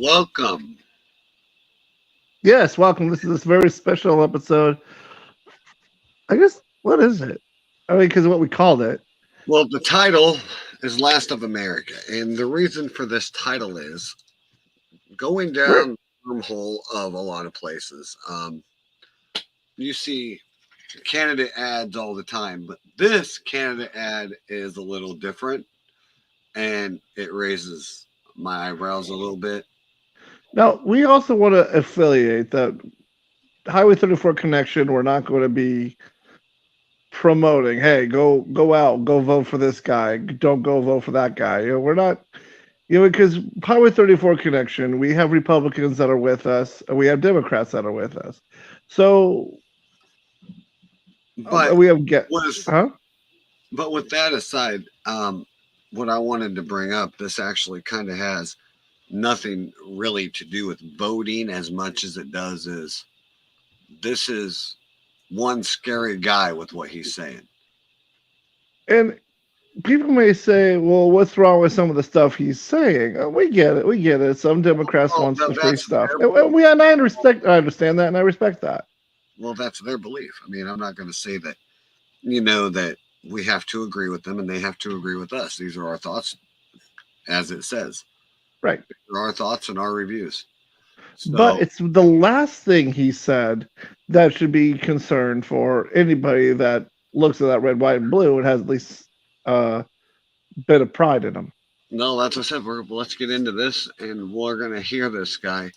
Welcome. Yes, welcome. This is this very special episode. I guess, what is it? I mean, because of what we called it. Well, the title is Last of America, and the reason for this title is going We're, down the wormhole of a lot of places. You see candidate ads all the time, but this candidate ad is a little different, and it raises my eyebrows a little bit. Now, we also want to affiliate that Highway 34 connection. We're not going to be promoting, hey, go out, go vote for this guy. Don't go vote for that guy. We're not, because Highway 34 connection, we have Republicans that are with us, and we have Democrats that are with us. So, But we have get, with huh? but with that aside, what I wanted to bring up, this actually kind of has nothing really to do with voting as much as it does is this is one scary guy with what he's saying. And people may say, "Well, what's wrong with some of the stuff he's saying?" We get it. We get it. Some Democrats Well, wants the free that's stuff, their and belief. I understand that, and I respect that. Well, that's their belief. I mean, I'm not going to say that we have to agree with them and they have to agree with us. These are our thoughts, as it says. Right. They're our thoughts and our reviews. But So, it's the last thing he said that should be concerned for anybody that looks at that red, white, and blue and has at least a bit of pride in them. no, that's what I said. Let's get into this and we're going to hear this guy.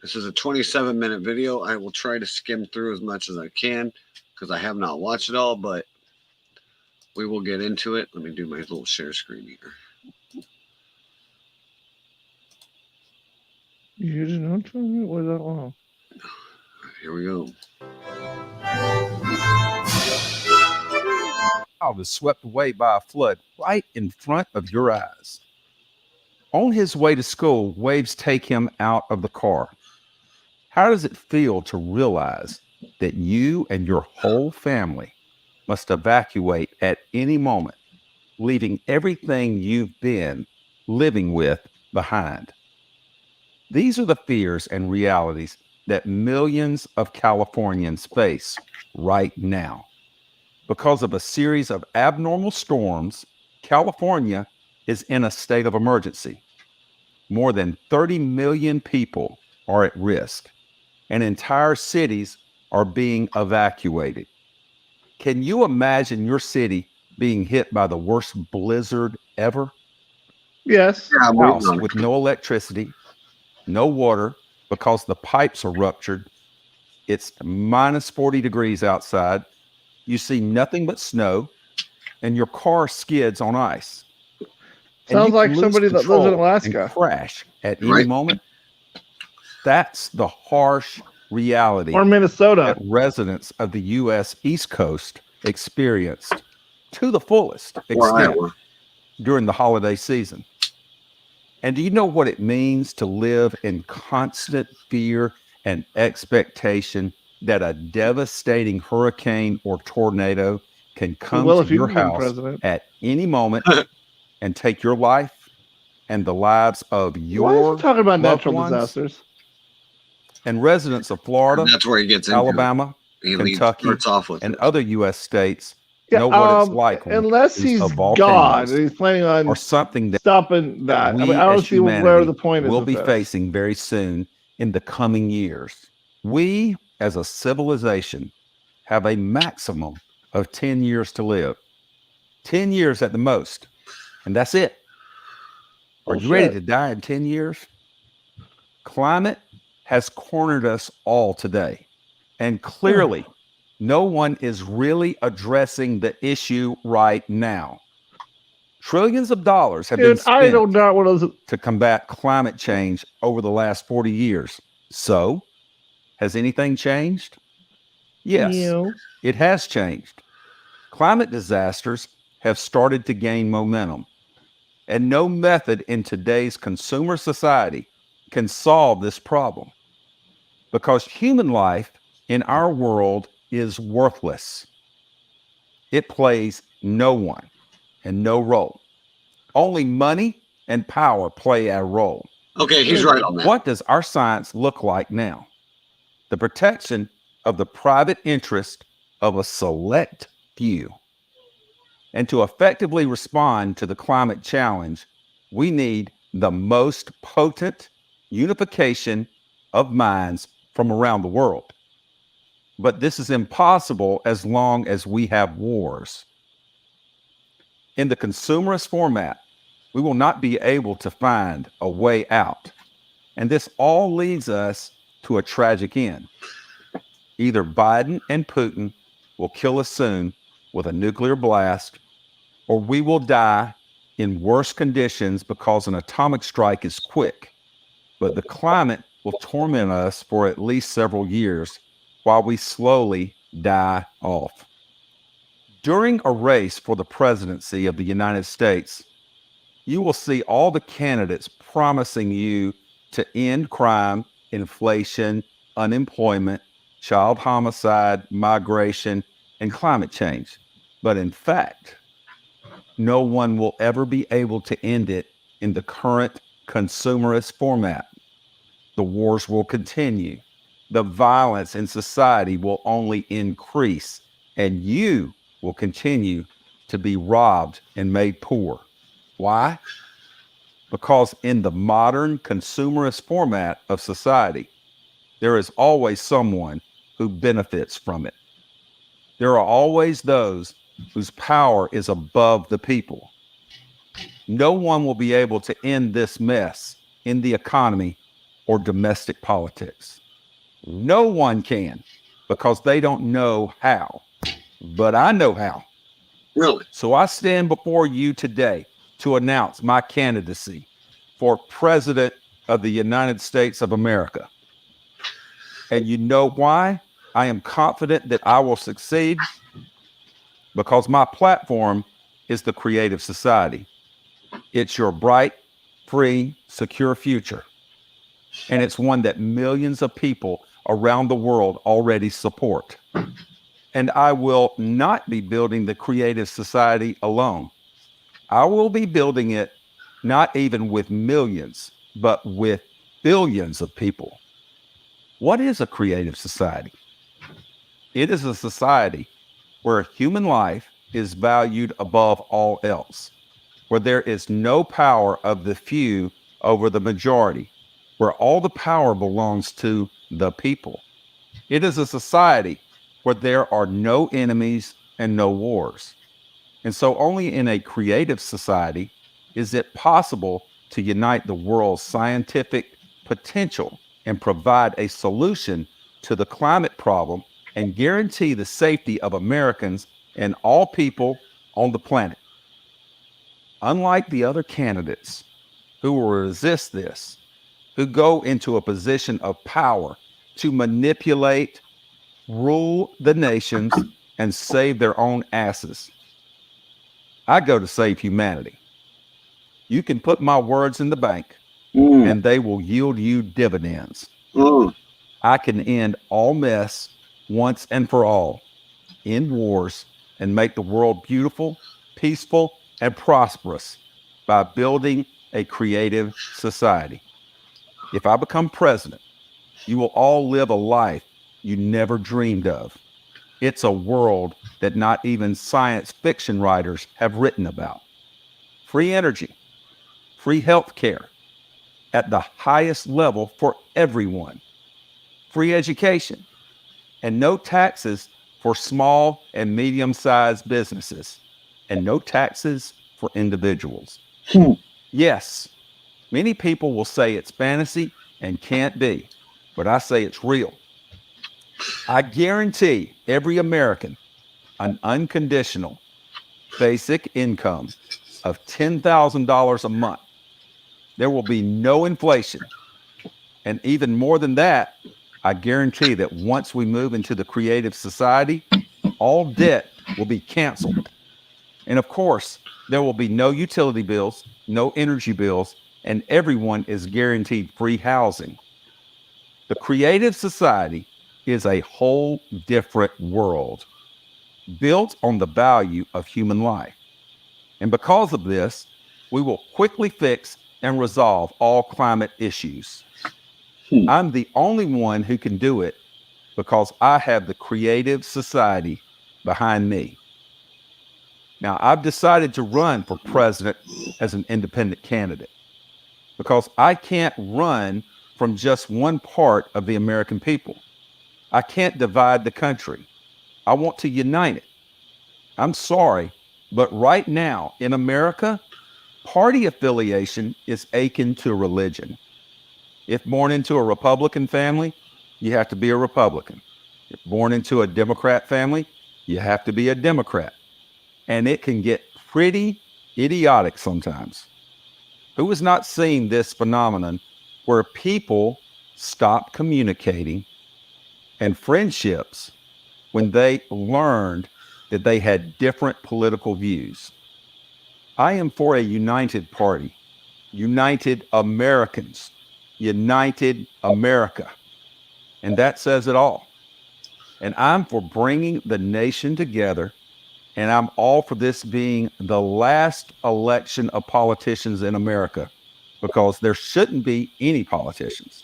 This is a 27-minute video. I will try to skim through as much as I can because I have not watched it all, but we will get into it. Let me do my little share screen here. You didn't know to me? Was that long? Here we go. Child is swept away by a flood right in front of your eyes. On his way to school, waves take him out of the car. How does it feel to realize that you and your whole family must evacuate at any moment, leaving everything you've been living with behind? These are the fears and realities that millions of Californians face right now. Because of a series of abnormal storms, California is in a state of emergency. More than 30 million people are at risk, and entire cities are being evacuated. Can you imagine your city being hit by the worst blizzard ever? Yes. Yeah, I'm waiting House on it. with no electricity, no water because the pipes are ruptured. It's minus 40 degrees outside. You see nothing but snow, and your car skids on ice. And Sounds you like can lose somebody that lives in control and Alaska crash at any Right. moment. That's the harsh reality or Minnesota. that residents of the U.S. East Coast experienced to the fullest Or extent Iowa. during the holiday season. And do you know what it means to live in constant fear and expectation that a devastating hurricane or tornado can come Well, to if you your become house president, at any moment and take your life and the lives of why is he your talking about loved natural ones? disasters? And residents of And Florida, that's where he gets into it. Alabama, Starts Kentucky, off with and it. other U.S. states Yeah. know what it's like when Unless a series he's of God volcanoes and he's planning or on something stopping that that. I mean, we I don't as see where the humanity point is will with be this. facing very soon in the coming years. We as a civilization have a maximum of 10 years to live, 10 years at the most, and that's it. Are you ready to die in 10 years? Climate has cornered us all today. And clearly, no one is really addressing the issue right now. Trillions of dollars have been Dude, I don't spent know what those. to combat climate change over the last 40 years. So, has anything changed? Yes, it has changed. Climate disasters have started to gain momentum, and no method in today's consumer society can solve this problem because human life in our world is worthless. It plays no one and no role. Only money and power play a role. Okay, he's right on that. What does our science look like now? The protection of the private interest of a select few. And to effectively respond to the climate challenge, we need the most potent unification of minds from around the world. But this is impossible as long as we have wars. In the consumerist format, we will not be able to find a way out. And this all leads us to a tragic end. Either Biden and Putin will kill us soon with a nuclear blast, or we will die in worse conditions because an atomic strike is quick. But the climate will torment us for at least several years while we slowly die off. During a race for the presidency of the United States, you will see all the candidates promising you to end crime, inflation, unemployment, child homicide, migration, and climate change. But in fact, no one will ever be able to end it in the current consumerist format. The wars will continue. The violence in society will only increase, and you will continue to be robbed and made poor. Why? Because in the modern consumerist format of society, there is always someone who benefits from it. There are always those whose power is above the people. No one will be able to end this mess in the economy or domestic politics. No one can, because they don't know how. But I know how. Really? So I stand before you today to announce my candidacy for President of the United States of America. And you know why I am confident that I will succeed? Because my platform is the Creative Society. It's your bright, free, secure future. And it's one that millions of people around the world already support. And I will not be building the Creative Society alone. I will be building it not even with millions, but with billions of people. What is a creative society? It is a society where human life is valued above all else, where there is no power of the few over the majority, where all the power belongs to the people. It is a society where there are no enemies and no wars. And so only in a creative society is it possible to unite the world's scientific potential and provide a solution to the climate problem and guarantee the safety of Americans and all people on the planet. Unlike the other candidates who will resist this, who go into a position of power to manipulate, rule the nations, and save their own asses, I go to save humanity. You can put my words in the bank, and they will yield you dividends. I can end all mess once and for all, end wars, and make the world beautiful, peaceful, and prosperous by building a creative society. If I become president, you will all live a life you never dreamed of. It's a world that not even science fiction writers have written about. Free energy, free health care at the highest level for everyone, free education, and no taxes for small and medium-sized businesses, and no taxes for individuals. Yes, many people will say it's fantasy and can't be, but I say it's real. I guarantee every American an unconditional basic income of $10,000 a month. There will be no inflation. And even more than that, I guarantee that once we move into the creative society, all debt will be canceled. And of course, there will be no utility bills, no energy bills, and everyone is guaranteed free housing. The creative society is a whole different world, built on the value of human life. And because of this, we will quickly fix and resolve all climate issues. I'm the only one who can do it because I have the creative society behind me. Now, I've decided to run for president as an independent candidate because I can't run from just one part of the American people. I can't divide the country. I want to unite it. I'm sorry, but right now in America, party affiliation is akin to religion. If born into a Republican family, you have to be a Republican. If born into a Democrat family, you have to be a Democrat. And it can get pretty idiotic sometimes. Who has not seen this phenomenon where people stop communicating and friendships when they learned that they had different political views? I am for a united party, united Americans, united America. And that says it all. And I'm for bringing the nation together. And I'm all for this being the last election of politicians in America, because there shouldn't be any politicians.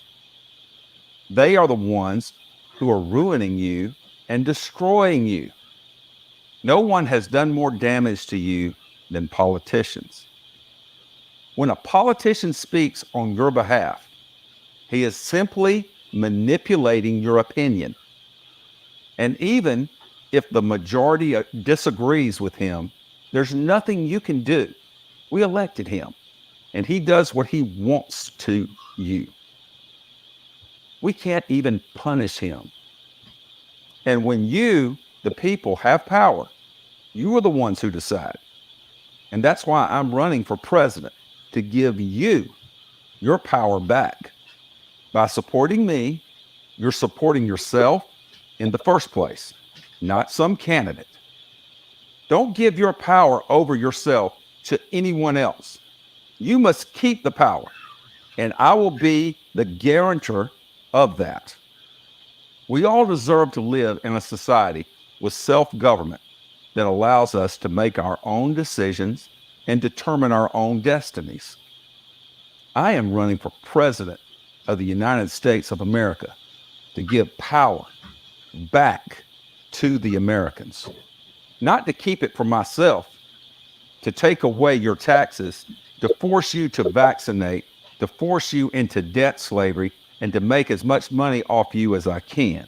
They are the ones who are ruining you and destroying you. No one has done more damage to you than politicians. When a politician speaks on your behalf, he is simply manipulating your opinion. And even if the majority disagrees with him, there's nothing you can do. We elected him, and he does what he wants to you. We can't even punish him. And when you, the people, have power, you are the ones who decide. And that's why I'm running for president, to give you your power back. By supporting me, you're supporting yourself in the first place, not some candidate. Don't give your power over yourself to anyone else. You must keep the power, and I will be the guarantor of that. We all deserve to live in a society with self-government that allows us to make our own decisions and determine our own destinies. I am running for president of the United States of America to give power back to the Americans, not to keep it for myself, to take away your taxes, to force you to vaccinate, to force you into debt slavery, and to make as much money off you as I can.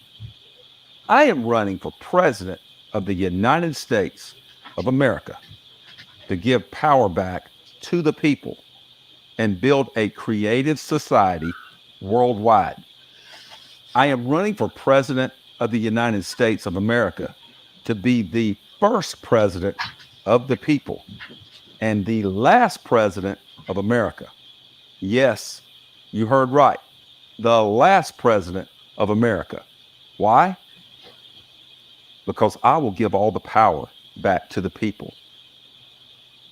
I am running for president of the United States of America to give power back to the people and build a creative society worldwide. I am running for president of the United States of America to be the first president of the people and the last president of America. Yes, you heard right. The last president of America. Why? Because I will give all the power back to the people.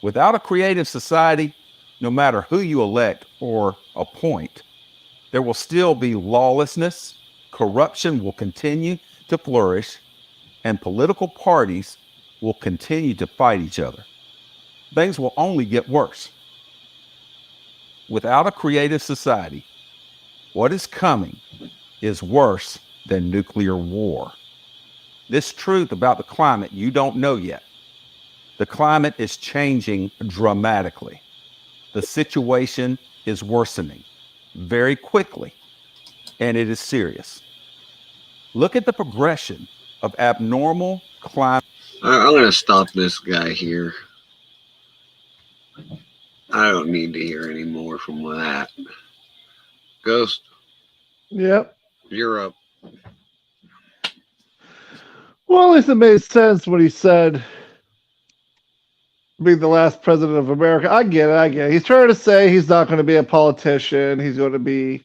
Without a creative society, no matter who you elect or appoint, there will still be lawlessness, corruption will continue to flourish, and political parties will continue to fight each other. Things will only get worse. Without a creative society, what is coming is worse than nuclear war. This truth about the climate you don't know yet. The climate is changing dramatically. The situation is worsening very quickly, and it is serious. Look at the progression of abnormal climate. I'm going to stop this guy here. I don't need to hear any more from that. Ghost, Yep. you're up. Well, at least it made sense when he said being the last president of America. I get it. I get it. He's trying to say he's not going to be a politician. He's going to be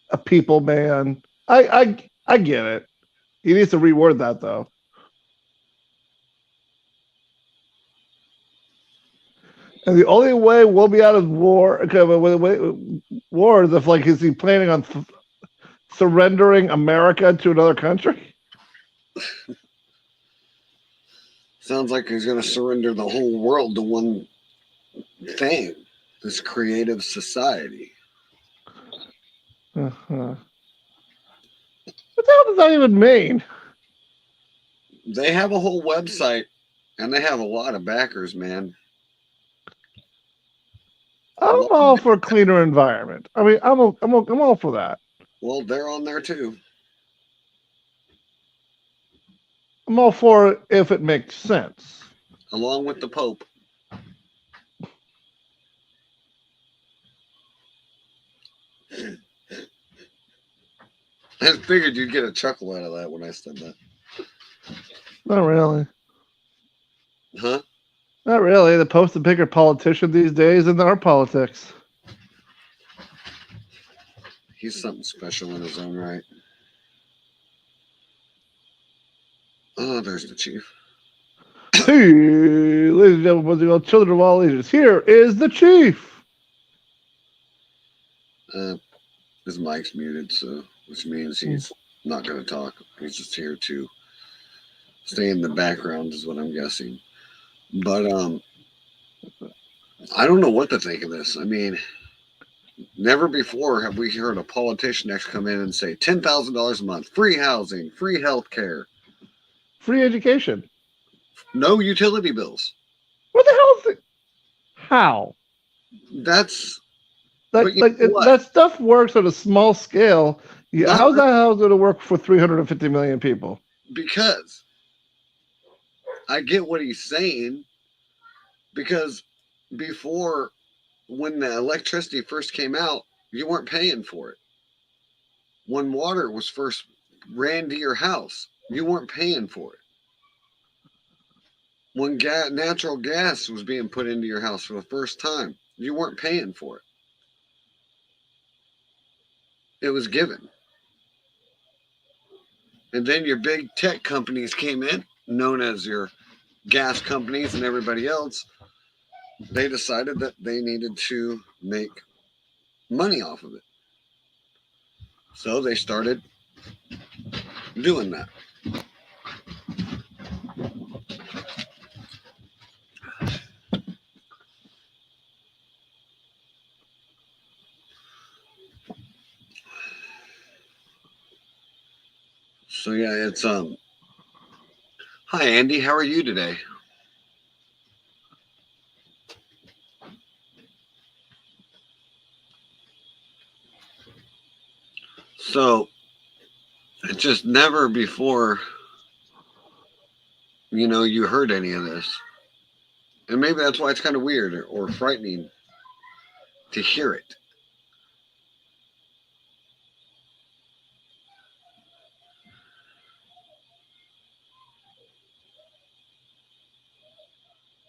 a people man. I get it. He needs to reword that though. And the only way we'll be out of war, war is if, like, is he planning on surrendering America to another country? Sounds like he's going to surrender the whole world to one thing. this creative society. Uh-huh. What the hell does that even mean? They have a whole website and they have a lot of backers, man. I'm all for a cleaner environment. I mean, I'm all for that. Well, they're on there too. I'm all for it if it makes sense. Along with the Pope. I figured you'd get a chuckle out of that when I said that. Not really. Huh? Not really. The Pope's a bigger politician these days than our politics. He's something special in his own right. Oh, there's the chief. Hey, ladies and gentlemen, boys and girls, children of all ages, here is the chief. His mic's muted, so which means he's not going to talk. He's just here to stay in the background, is what I'm guessing. But I don't know what to think of this. I mean, never before have we heard a politician next come in and say $10,000 a month, free housing, free health care, Free education. no utility bills. What the hell is it? How? That's That stuff works on a small scale. Yeah, how's that going to work for 350 million people? because I get what he's saying. Because before, when the electricity first came out, you weren't paying for it. When water was first ran to your house, you weren't paying for it. When natural gas was being put into your house for the first time, you weren't paying for it. It was given. And then your big tech companies came in, known as your gas companies and everybody else. They decided that they needed to make money off of it. So they started doing that. So yeah, it's hi Andy, how are you today? So it just never before, you heard any of this. And maybe that's why it's kind of weird or frightening to hear it.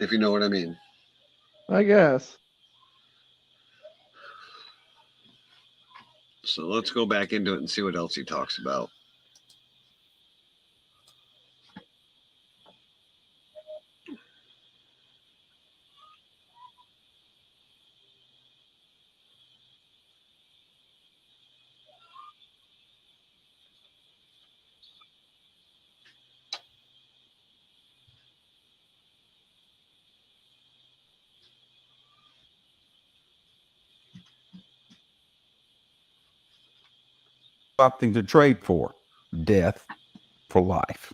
If you know what I mean. I guess. So let's go back into it and see what else he talks about. Something to trade for, death for life.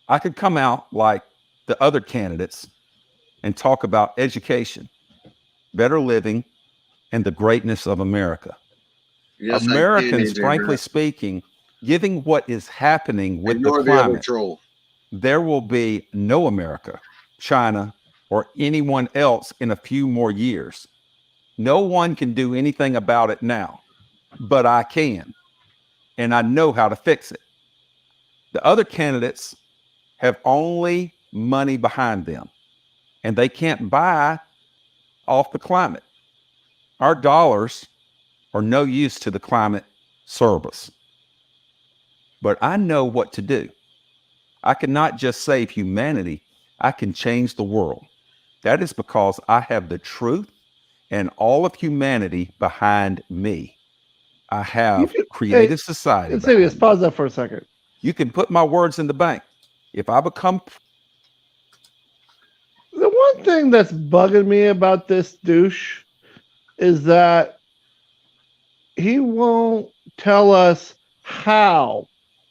I could come out like the other candidates and talk about education, better living, and the greatness of America. Yes, Americans, frankly speaking, given what is happening with the climate, there will be no America, China, or anyone else in a few more years. No one can do anything about it now, but I can, and I know how to fix it. The other candidates have only money behind them, and they can't buy off the climate. Our dollars are no use to the climate service. But I know what to do. I cannot just save humanity. I can change the world. That is because I have the truth and all of humanity behind me. I have creative society. Let's pause that for a second. You can put my words in the bank. If I become... the one thing that's bugging me about this douche is that he won't tell us how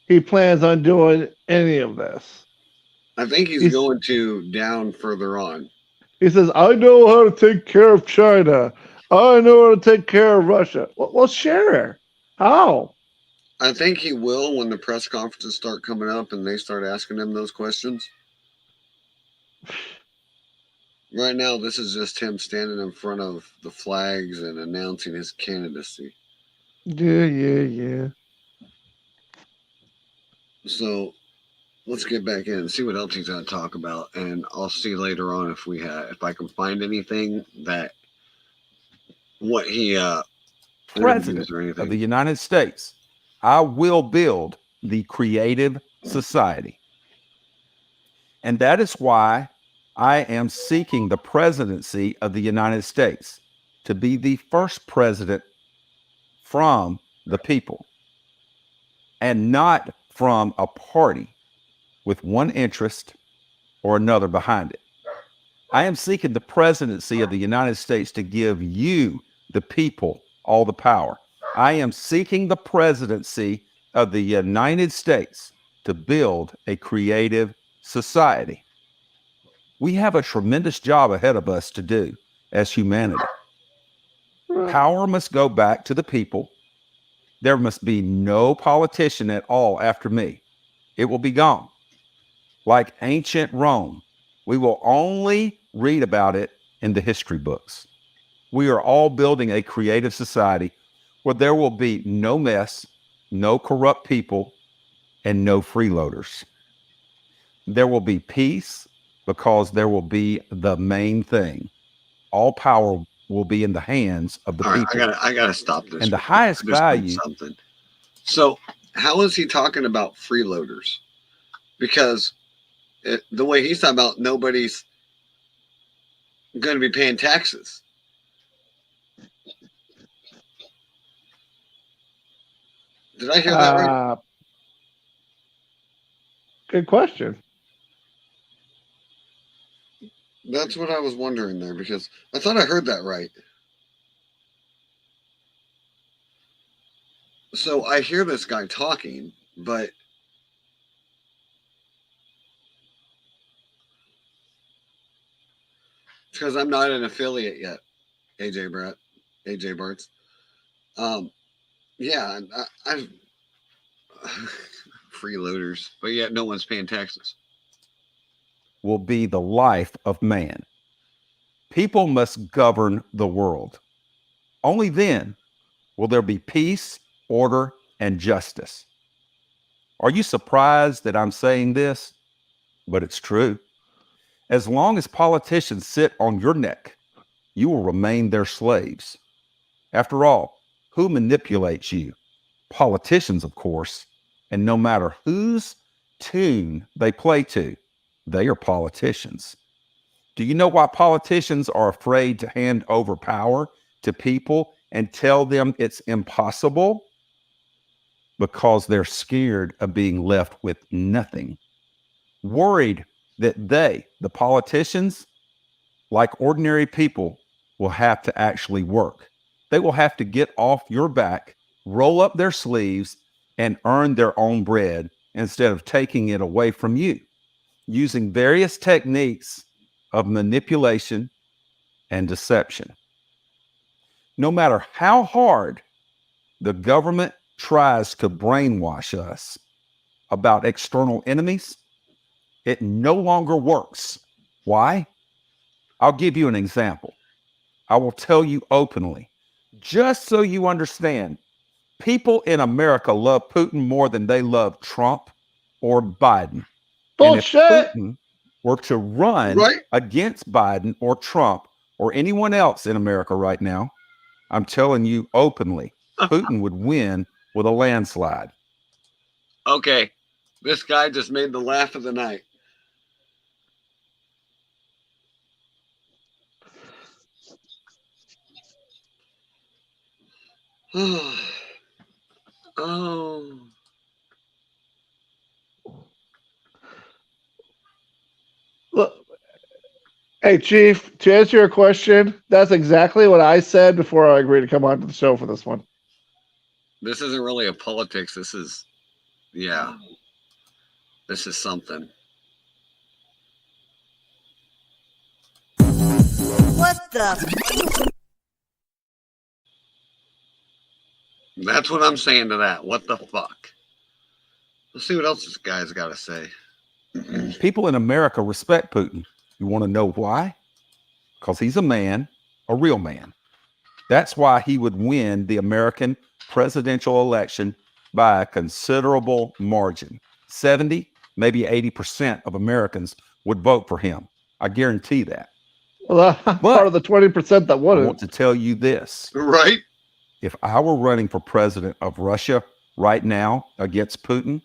he plans on doing any of this. I think he's going to down further on. He says, I know how to take care of China. I know how to take care of Russia. Well, share. How? I think he will when the press conferences start coming up and they start asking him those questions. Right now, this is just him standing in front of the flags and announcing his candidacy. Yeah. So let's get back in and see what else he's going to talk about, and I'll see later on if I can find anything that what he President or anything. of the United States, I will build the creative society. And that is why I am seeking the presidency of the United States, to be the first president from the people and not from a party with one interest or another behind it. I am seeking the presidency of the United States to give you, the people, all the power. I am seeking the presidency of the United States to build a creative society. We have a tremendous job ahead of us to do as humanity. Power must go back to the people. There must be no politician at all after me. It will be gone. Like ancient Rome, we will only read about it in the history books. We are all building a creative society where there will be no mess, no corrupt people, and no freeloaders. There will be peace because there will be the main thing. All power will be in the hands of the All right, people. I gotta stop this. And the highest value. Something. So, how is he talking about freeloaders? Because the way he's talking about, nobody's going to be paying taxes. Did I hear that right? Good question. That's what I was wondering there, because I thought I heard that right. So I hear this guy talking, but because I'm not an affiliate yet, AJ Bartz. Yeah, I've freeloaders, but yet no one's paying taxes. Will be the life of man. People must govern the world. Only then will there be peace, order, and justice. Are you surprised that I'm saying this? But it's true. As long as politicians sit on your neck, you will remain their slaves. After all, who manipulates you? Politicians, of course. And no matter whose tune they play to, they are politicians. Do you know why politicians are afraid to hand over power to people and tell them it's impossible? Because they're scared of being left with nothing. Worried that they, the politicians, like ordinary people, will have to actually work. They will have to get off your back, roll up their sleeves, and earn their own bread instead of taking it away from you, using various techniques of manipulation and deception. No matter how hard the government tries to brainwash us about external enemies, it no longer works. Why? I'll give you an example. I will tell you openly, just so you understand, people in America love Putin more than they love Trump or Biden. Bullshit. And if Putin were to run against Biden or Trump or anyone else in America right now, I'm telling you openly, Putin would win with a landslide. Okay, this guy just made the laugh of the night. Oh. Look, Hey, Chief, to answer your question, that's exactly what I said before I agreed to come on to the show for this one. This isn't really a politics. This is, yeah, this is something. What the? That's what I'm saying to that. What the fuck? Let's see what else this guy's got to say. People in America respect Putin. You want to know why? Because he's a man, a real man. That's why he would win the American presidential election by a considerable margin. 70, maybe 80% of Americans would vote for him. I guarantee that. Well, I'm part of the 20% that I wouldn't. want to tell you this. Right? If I were running for president of Russia right now against Putin,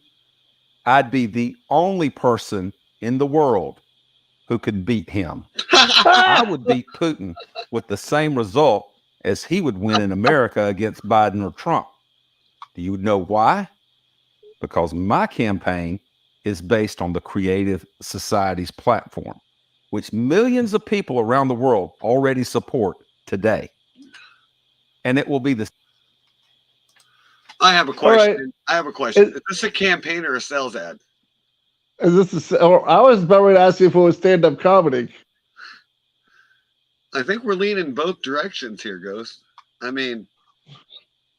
I'd be the only person in the world who could beat him. I would beat Putin with the same result as he would win in America against Biden or Trump. Do you know why? Because my campaign is based on the Creative Society's platform, which millions of people around the world already support today. And it will be the... I have a question. Right. I have a question. Is this a campaign or a sales ad? Is this or I was about to ask you if it was stand-up comedy. I think we're leaning both directions here, Ghost. I mean,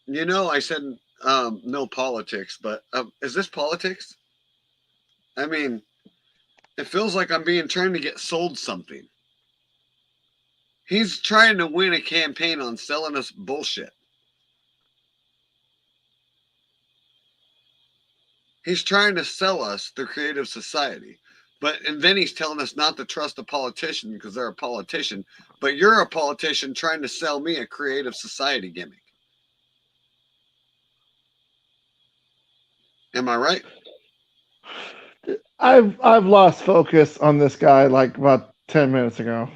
you know, I said no politics, but is this politics? I mean, it feels like I'm trying to get sold something. He's trying to win a campaign on selling us bullshit. He's trying to sell us the Creative Society. And then he's telling us not to trust a politician because they're a politician. But you're a politician trying to sell me a Creative Society gimmick. Am I right? I've lost focus on this guy like about 10 minutes ago.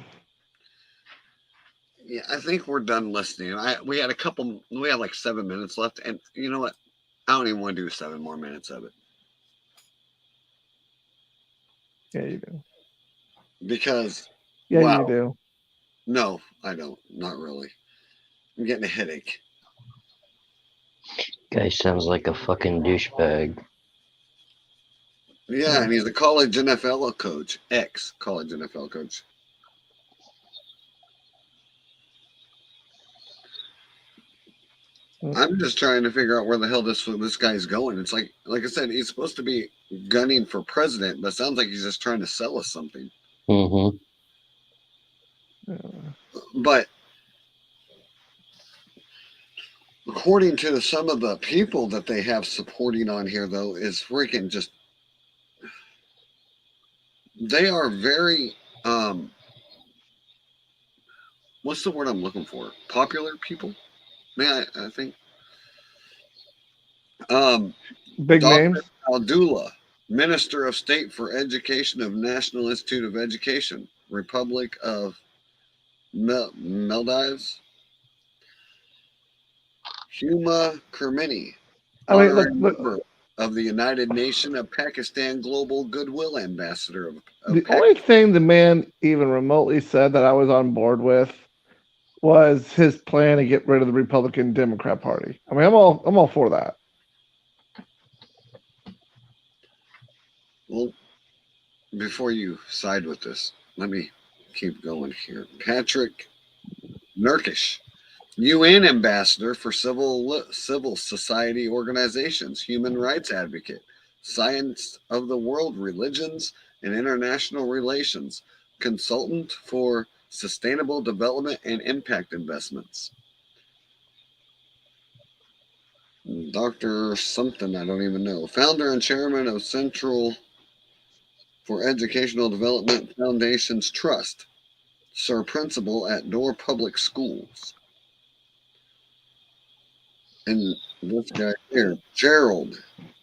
Yeah, I think we're done listening. We had like 7 minutes left, and you know what? I don't even want to do 7 more minutes of it. Yeah, you do. Because yeah, you do. No, I don't. Not really. I'm getting a headache. Guy sounds like a fucking douchebag. Yeah, and he's a college NFL coach, ex-college NFL coach. I'm just trying to figure out where the hell this guy's going. It's like I said, he's supposed to be gunning for president, but it sounds like he's just trying to sell us something. Mm-hmm. But according to some of the people that they have supporting on here, though, is freaking just... They are very... what's the word I'm looking for? Popular people? I think. Big Dr. names. Aldula, Minister of State for Education of National Institute of Education, Republic of Maldives. Huma Kermani, honorary member of the United Nations of Pakistan Global Goodwill Ambassador of the only thing the man even remotely said that I was on board with was his plan to get rid of the Republican Democrat Party. I mean, I'm all for that. Well, before you side with this, let me keep going here. Patrick Nurkish, UN Ambassador for Civil Society Organizations, Human Rights Advocate, Science of the World, Religions and International Relations, Consultant for Sustainable Development and Impact Investments. Dr. something, I don't even know. Founder and Chairman of Central for Educational Development Foundations Trust. Sir Principal at Door Public Schools. And this guy here, Gerald,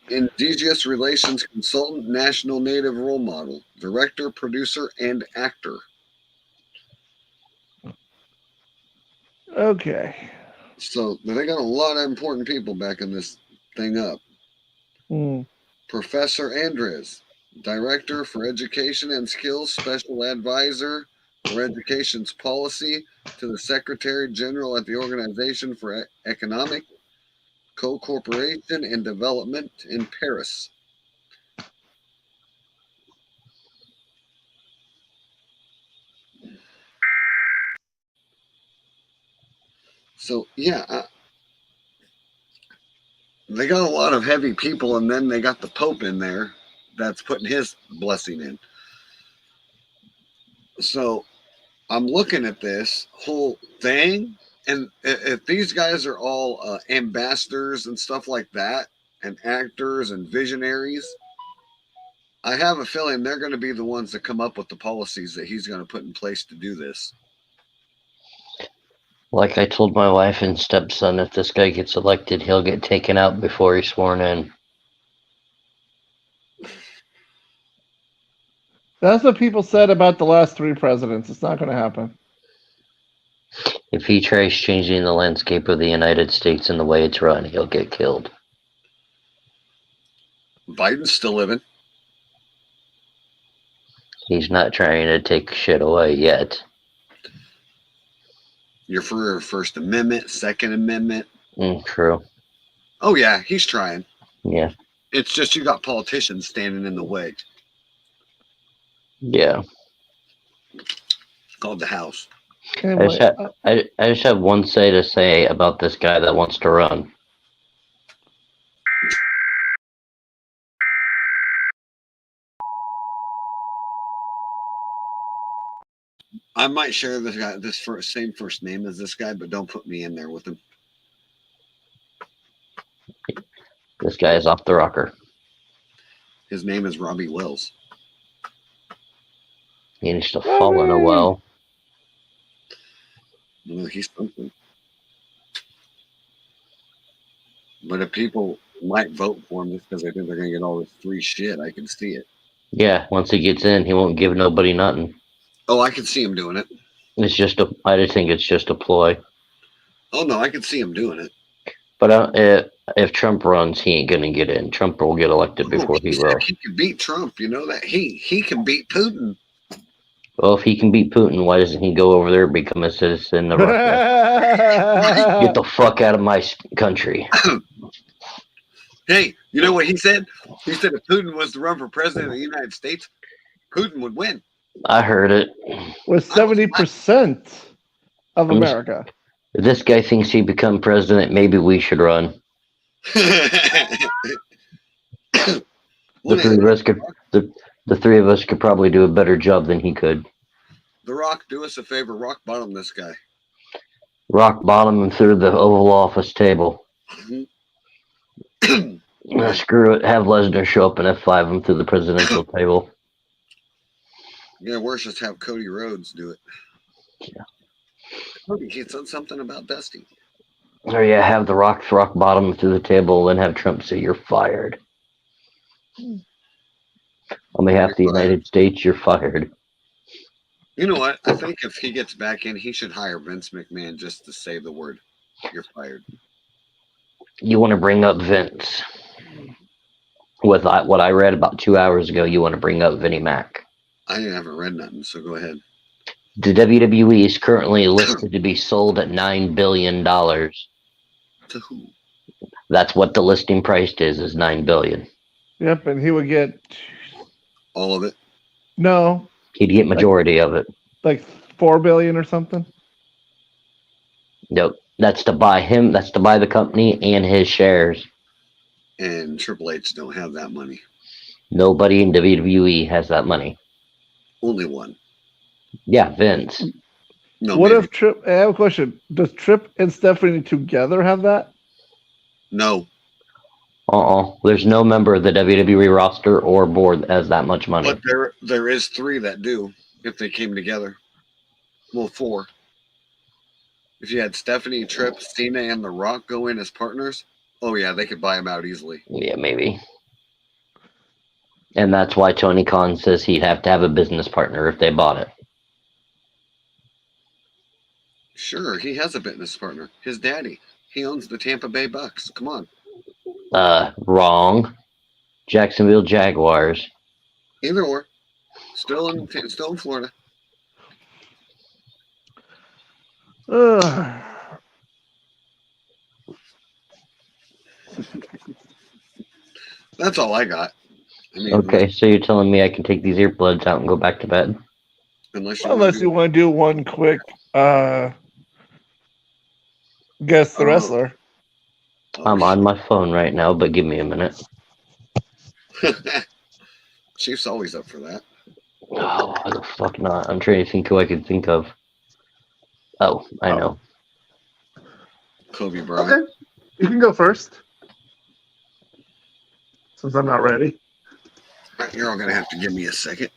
Indigenous Relations Consultant, National Native Role Model, Director, Producer, and Actor. Okay. So they got a lot of important people backing this thing up. Professor Andres, Director for Education and Skills, Special Advisor for Education's policy to the Secretary General at the Organization for Economic Co-Cooperation and Development in Paris. So, yeah, they got a lot of heavy people, and then they got the Pope in there that's putting his blessing in. So, I'm looking at this whole thing, and if these guys are all ambassadors and stuff like that, and actors and visionaries, I have a feeling they're going to be the ones that come up with the policies that he's going to put in place to do this. Like I told my wife and stepson, if this guy gets elected, he'll get taken out before he's sworn in. That's what people said about the last 3 presidents. It's not going to happen. If he tries changing the landscape of the United States and the way it's run, he'll get killed. Biden's still living. He's not trying to take shit away yet. You're for First Amendment, Second Amendment. True. Oh, yeah, he's trying. Yeah. It's just you got politicians standing in the way. Yeah. It's called the House. Anyway, I just have one to say about this guy that wants to run. I might share this guy, same first name as this guy, but don't put me in there with him. This guy is off the rocker. His name is Robbie Wells. He needs to fall in a well. Well, he's something. But if people might vote for him just because they think they're going to get all this free shit, I can see it. Yeah, once he gets in, he won't give nobody nothing. Oh, I can see him doing it. I just think it's just a ploy. Oh, no, I can see him doing it. But if Trump runs, he ain't gonna get in. Trump will get elected before he will. He can beat Trump, you know that? He can beat Putin. Well, if he can beat Putin, why doesn't he go over there and become a citizen of Russia? Get the fuck out of my country. Hey, you know what he said? He said if Putin was to run for president of the United States, Putin would win. I heard it. with 70% of America. If this guy thinks he become president, maybe we should run. The three of us could probably do a better job than he could. The Rock, do us a favor. Rock bottom this guy. Rock bottom him through the Oval Office table. Screw it. Have Lesnar show up and F5 him through the presidential table. Yeah, worse, just have Cody Rhodes do it. Yeah. Cody, he said something about Dusty. Or yeah, have the rock bottom him through the table and have Trump say you're fired. On behalf of the United States, you're fired. You know what? I think if he gets back in, he should hire Vince McMahon just to say the word. You're fired. You want to bring up Vince. With what I read about 2 hours ago, you want to bring up Vinnie Mac. I haven't read nothing, so go ahead. The WWE is currently listed to be sold at $9 billion. To who? That's what the listing price is $9 billion. Yep, and he would get All of it? no, He'd get majority of it. like 4 billion or something. Nope. That's to buy him. That's to buy the company and his shares. And Triple H don't have that money. Nobody in WWE has that money. Only one. Yeah, Vince. No. What maybe. if Trip? I have a question. Does Trip and Stephanie together have that? No. There's no member of the WWE roster or board that has that much money. But there is 3 that do if they came together. Well, 4. If you had Stephanie, Tripp, Cena, and The Rock go in as partners, oh yeah, they could buy him out easily. Yeah, maybe. And that's why Tony Khan says he'd have to have a business partner if they bought it. Sure, he has a business partner. His daddy. He owns the Tampa Bay Bucks. Come on. Wrong. Jacksonville Jaguars. Either or. Still in Florida. Ugh. That's all I got. I mean, Okay, so you're telling me I can take these earbuds out and go back to bed? unless you Unless you want to do one quick guess the wrestler. I'm on my phone right now, but give me a minute. Chief's always up for that. Oh, why the fuck not? I'm trying to think who I could think of. Oh, I know. Kobe Bryant. Okay, you can go first. Since I'm not ready. You're all gonna have to give me a second.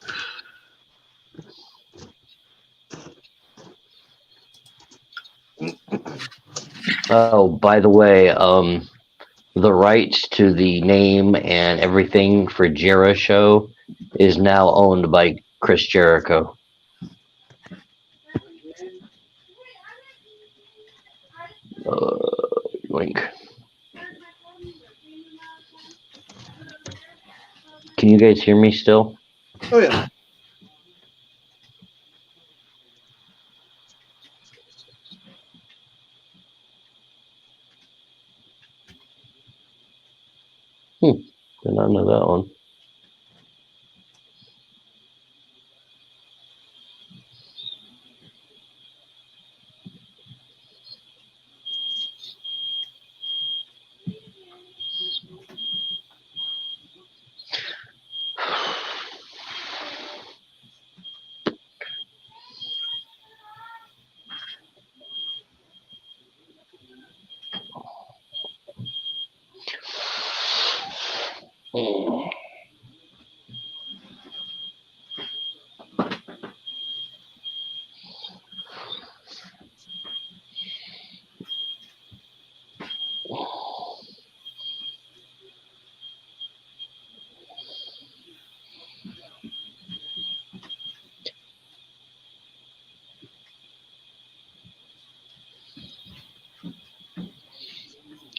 Oh, by the way, the rights to the name and everything for Jera Show is now owned by Chris Jericho. Link. Can you guys hear me still? Oh yeah. Did not know that one.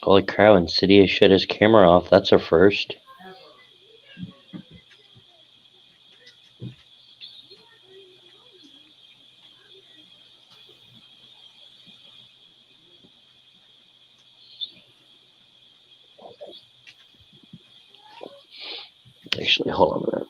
Holy cow, Insidious shut his camera off. That's a first. Actually, hold on a minute.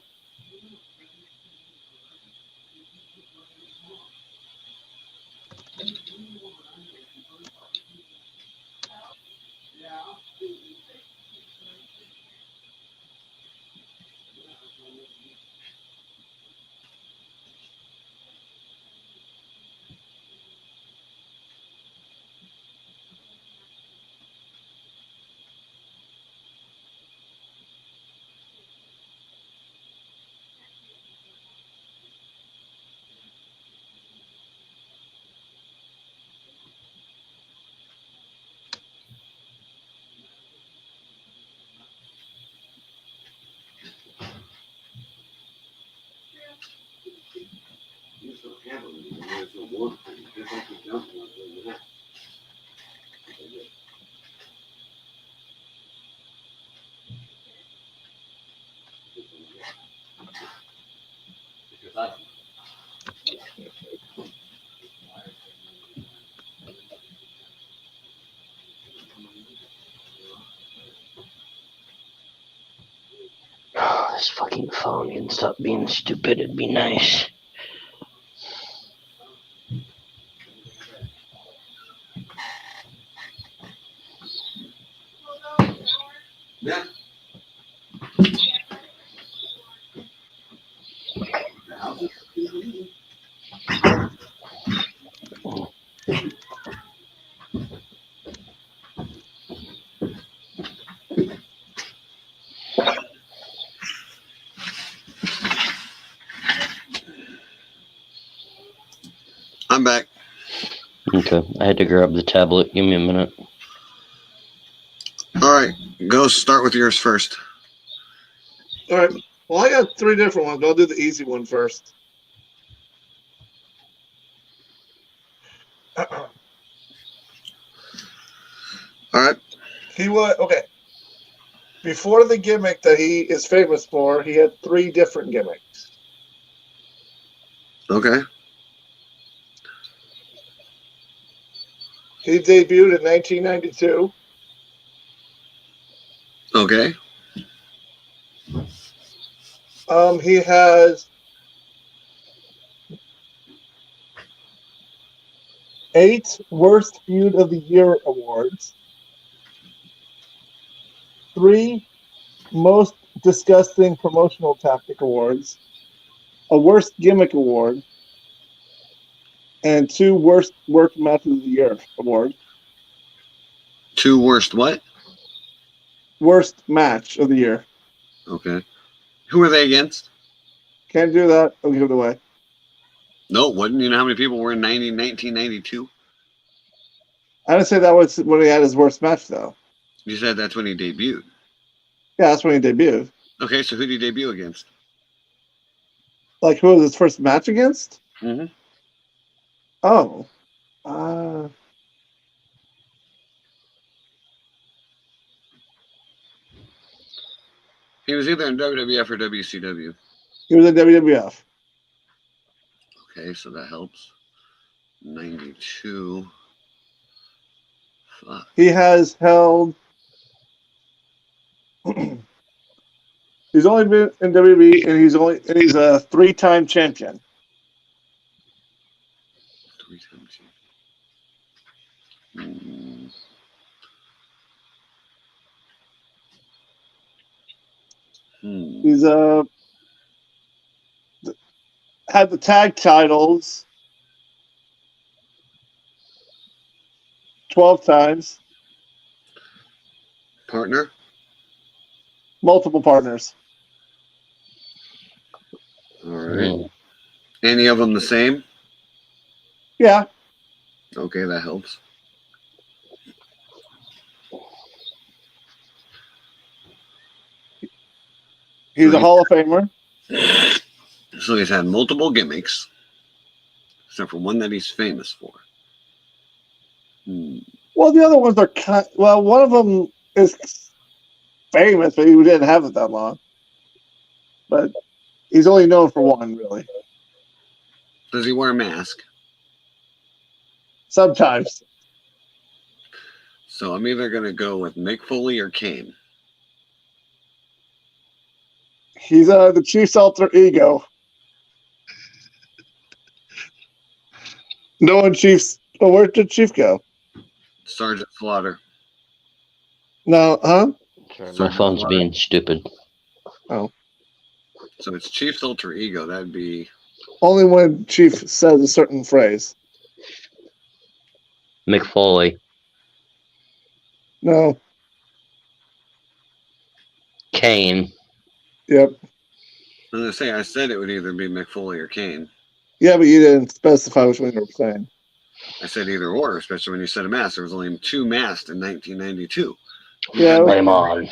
Oh, this fucking phone can stop being stupid. It'd be nice. Yeah. I'm back. Okay, I had to grab the tablet. Give me a minute. All right, go start with yours first. All right. Well, I got 3 different ones, but I'll do the easy one first. All right. He was okay. Before the gimmick that he is famous for, he had 3 different gimmicks. Okay. He debuted in 1992. Okay. He has 8 Worst Feud of the Year awards, 3 Most Disgusting Promotional Tactic awards, a Worst Gimmick award, and 2 Worst Work Matches of the Year award. 2 worst what? Worst Match of the Year. Okay. Who are they against? Can't do that. I'll give it away. No, it wasn't. You know how many people were in 1992? I didn't say that was when he had his worst match, though. You said that's when he debuted. Yeah, that's when he debuted. Okay, so who did he debut against? Like, who was his first match against? Mm-hmm. Oh. He was either in WWF or WCW. He was in WWF. Okay, so that helps. 92. Fuck. He has held. He's only been in WWE, and he's a 3-time champion. 3 times. Hmm. He's had the tag titles 12 times, Partner? multiple partners. All right. Any of them the same? Yeah, Okay, that helps. he's So a Hall of Famer. So he's had multiple gimmicks, except for one that he's famous for. Well, the other ones are one of them is famous, but he didn't have it that long. But he's only known for one, really. Does he wear a mask? Sometimes. So I'm either going to go with Mick Foley or Kane. He's the Chief's alter ego. No one Chief's. Well, where did Chief go? Sergeant Slaughter. No, huh? Sorry, my phone's being stupid. Oh. So it's Chief's alter ego. That'd be Only when Chief says a certain phrase. Mick Foley. No. Kane. Yep. I'm going to say I said it would either be Mick Foley or Kane. Yeah, but you didn't specify which one you were saying. I said either or, especially when you said a mask. There was only 2 masks in 1992. Yeah. I'm on.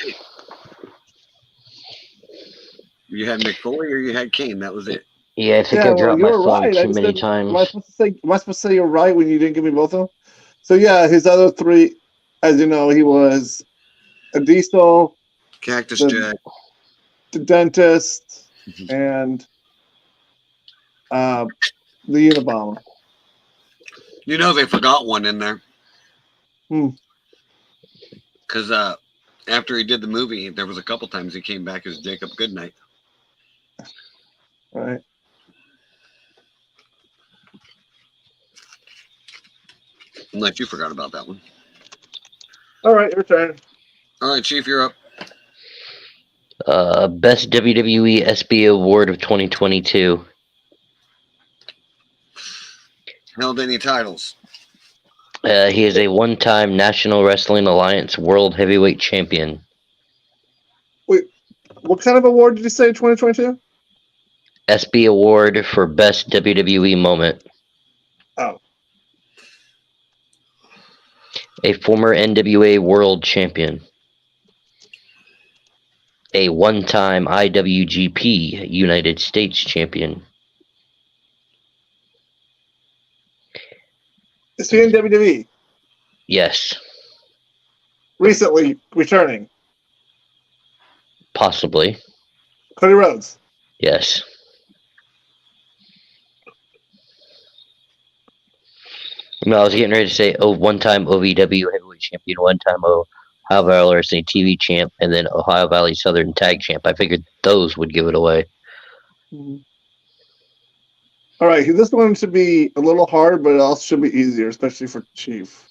You had Mick Foley or you had Kane. That was it. Yeah, I think I dropped my you were phone right. too many times. Am I supposed to say you're right when you didn't give me both of them? So yeah, his other 3, as you know, he was a Diesel, Cactus the Jack. dentist, and the Unabomber. You know they forgot one in there. Because after he did the movie, there was a couple times he came back as Jacob Goodnight. Right. Unless you forgot about that one. All right, your turn. All right, Chief, you're up. Best WWE SB Award of 2022. Held any titles? He is a one-time National Wrestling Alliance World Heavyweight Champion. Wait, what kind of award did you say 2022? SB Award for Best WWE Moment. Oh. A former NWA World Champion. A one-time IWGP United States Champion. Is he in WWE? Yes. Recently returning. Possibly. Cody Rhodes. Yes. No, I was getting ready to say, one-time OVW heavyweight champion, one-time Ohio Valley Wrestling TV champ, and then Ohio Valley Southern Tag champ. I figured those would give it away. Mhm. All right, this one should be a little hard, but it also should be easier, especially for Chief.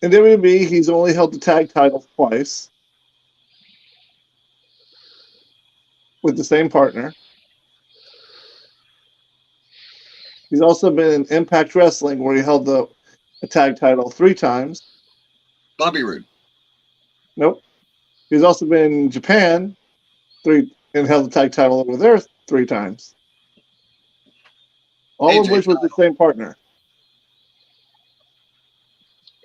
In WWE, he's only held the tag title twice with the same partner. He's also been in Impact Wrestling, where he held the tag title 3 times. Bobby Roode. Nope. He's also been in Japan and held the tag title over there 3 times. All of AJ which was the same partner.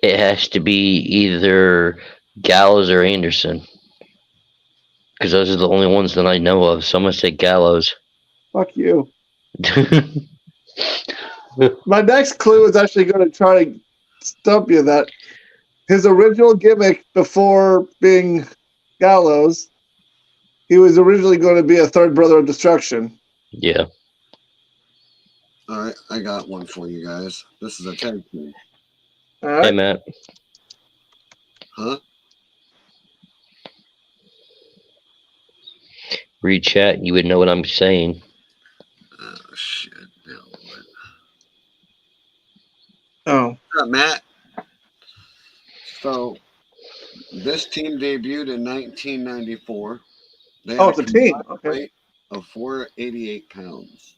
It has to be either Gallows or Anderson. Because those are the only ones that I know of. So I'm going to say Gallows. Fuck you. My next clue is actually going to try to stump you that his original gimmick before being Gallows, he was originally going to be a third brother of destruction. Yeah. All right, I got one for you guys. This is a tag team. All Hey, right. Matt. Huh? Read chat, you would know what I'm saying. Oh, shit. Now what? Oh. What's up, Matt? So, this team debuted in 1994. They Oh, had it's a team. combined Okay. weight of 488 pounds.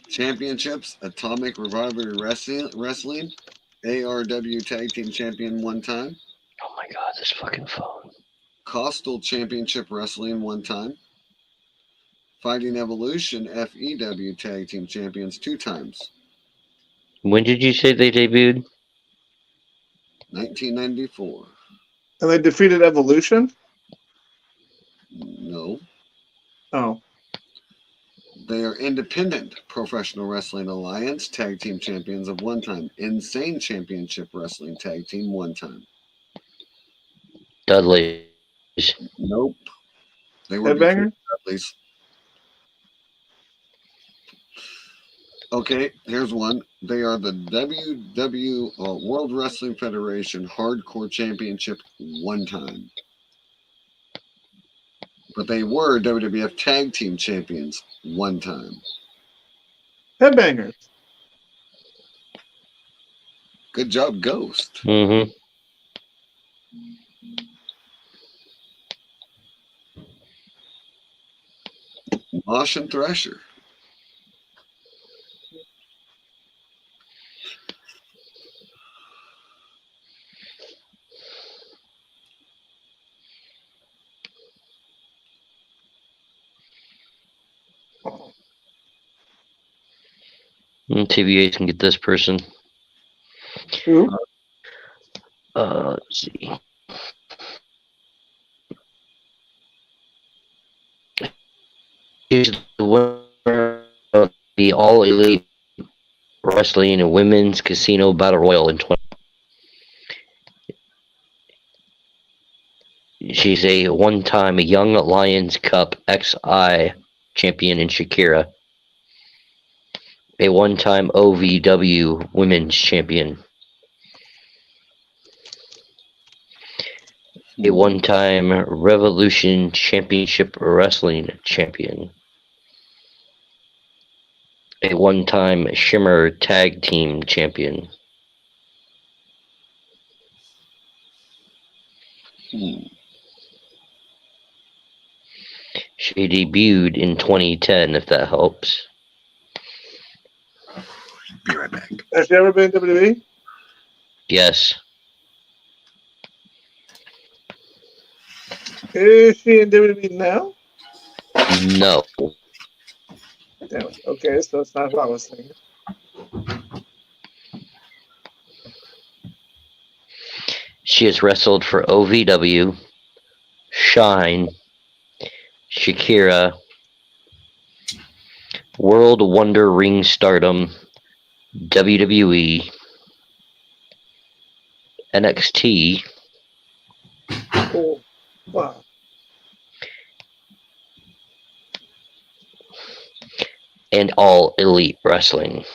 Championships: Atomic Revival Wrestling, ARW Tag Team Champion 1 time. Oh my god, this fucking phone. Coastal Championship Wrestling 1 time. Fighting Evolution FEW Tag Team Champions 2 times. When did you say they debuted? 1994. And they defeated Evolution? No. Oh. They are Independent Professional Wrestling Alliance Tag Team Champions of 1 time. Insane Championship Wrestling Tag Team 1 time. Dudley's. Nope. They were before Headbanger? Dudley's. Okay, here's one. They are the World Wrestling Federation Hardcore Championship 1 time. But they were WWF Tag Team Champions 1 time. Headbangers. Good job, Ghost. Mm-hmm. Mosh and Thresher. TVA can get this person. Who? Let's see. He's the winner of the All Elite Wrestling and Women's Casino Battle Royal in 20. She's a one-time Young Lions Cup XI champion in Shakira. A one-time OVW Women's Champion. A one-time Revolution Championship Wrestling Champion. A one-time Shimmer Tag Team Champion. She debuted in 2010, if that helps. Be right back. Has she ever been in WWE? Yes. Is she in WWE now? No. Damn it. Okay, so it's not what I was thinking. She has wrestled for OVW, Shine, Shakira, World Wonder Ring Stardom, WWE, NXT, Oh, wow. and All Elite Wrestling.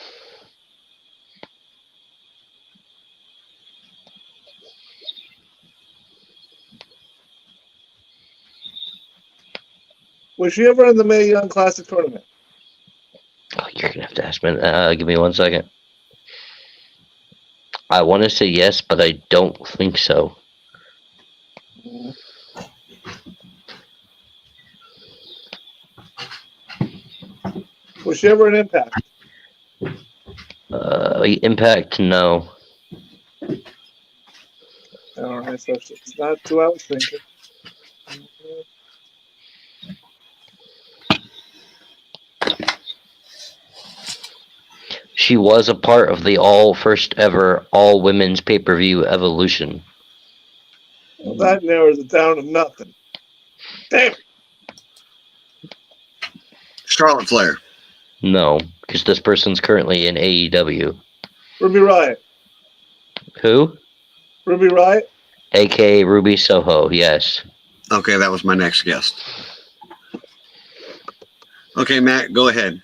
Was she ever in the Mae Young Classic tournament? Oh, you're gonna have to ask me. Give me 1 second. I want to say yes, but I don't think so. Was she ever in Impact? Impact, no. All right, so it's not who I was thinking. She was a part of the first ever all women's pay-per-view Evolution. Well, that narrows it down to nothing. Damn. Charlotte Flair. No, because this person's currently in AEW. Ruby Riott. Who? Ruby Riott? AKA Ruby Soho, yes. Okay, that was my next guest. Okay, Matt, go ahead.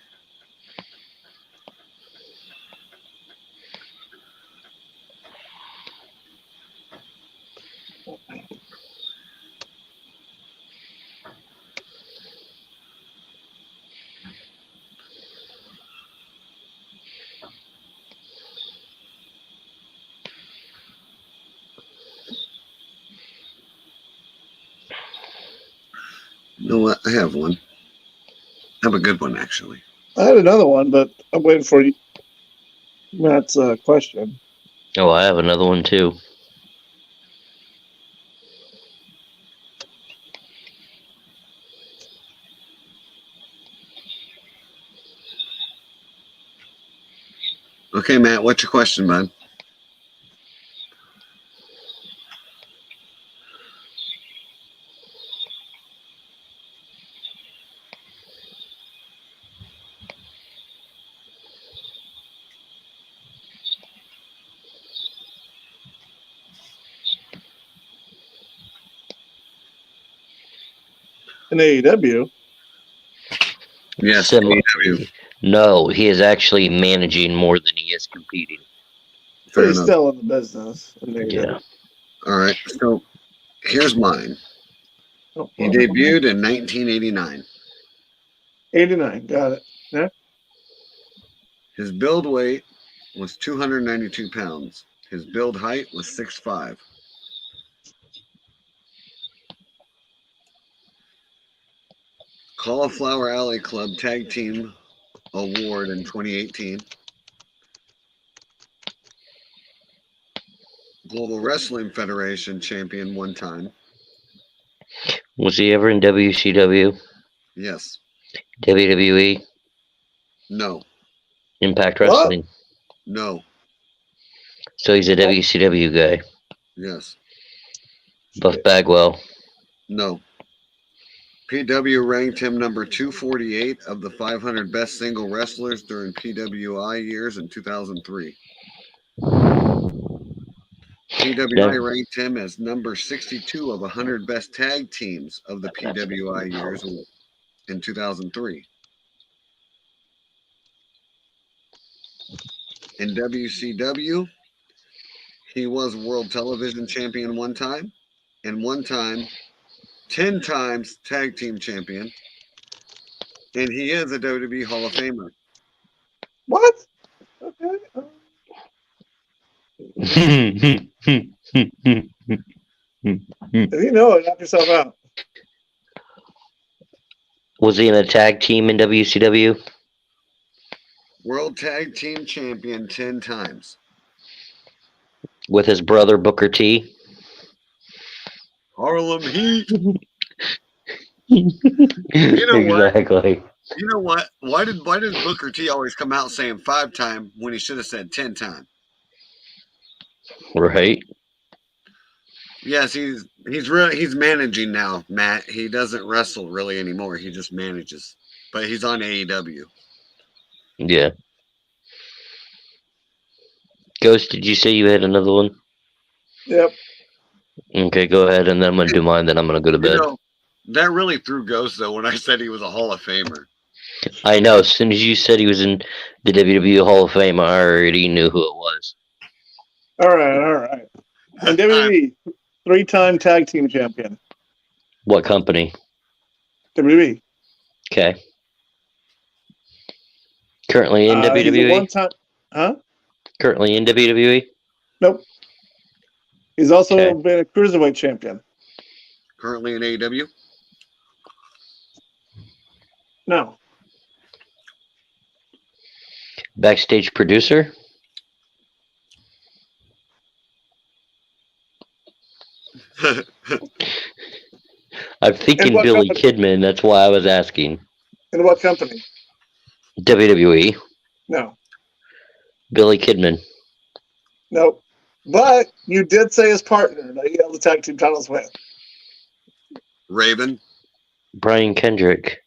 You know what? I have one. I have a good one, actually. I had another one, but I'm waiting for Matt's question. Oh, I have another one too. Okay, Matt, what's your question, bud? In AEW? Yes, Similar. AEW. No, he is actually managing more than he is competing. But Fair he's enough. still in the business. In AEW. Yeah. All right, so here's mine. Oh, He debuted in 1989. 89, got it. Yeah. His build weight was 292 pounds. His build height was 6'5". Cauliflower Alley Club Tag Team Award in 2018. Global Wrestling Federation champion one time. Was he ever in WCW? Yes. WWE? No. Impact What? Wrestling? No. So he's a WCW guy. Yes. Buff Bagwell. No. PW ranked him number 248 of the 500 best single wrestlers during PWI years in 2003. PWI ranked him as number 62 of 100 best tag teams of the PWI years in 2003. In WCW, he was world television champion one time, and one time, 10 times tag team champion, and he is a WWE Hall of Famer. What? Okay. If you know it, knock yourself out. Was he in a tag team in WCW? World Tag Team Champion 10 times. With his brother Booker T? Harlem Heat. You know what? Exactly. You know what? Why does Booker T always come out saying 5 time when he should have said 10 time? Right. Yes, he's managing now, Matt. He doesn't wrestle really anymore. He just manages. But he's on AEW. Yeah. Ghost, did you say you had another one? Yep. Okay, go ahead, and then I'm gonna do mine. Then I'm gonna go to You bed. know, that really threw Ghost though when I said he was a Hall of Famer. I know. As soon as you said he was in the WWE Hall of Fame, I already knew who it was. All right. And I'm WWE, 3-time tag team champion. What company? WWE. Okay. Currently in He's a WWE. one-time. Huh? Currently in WWE. Nope. He's also Okay. been a cruiserweight champion. currently in AEW. No. Backstage producer. I'm thinking what Billy company? Kidman. That's why I was asking. In what company? WWE. No. Billy Kidman. Nope. But you did say his partner that he held the tag team titles with. Raven. Brian Kendrick.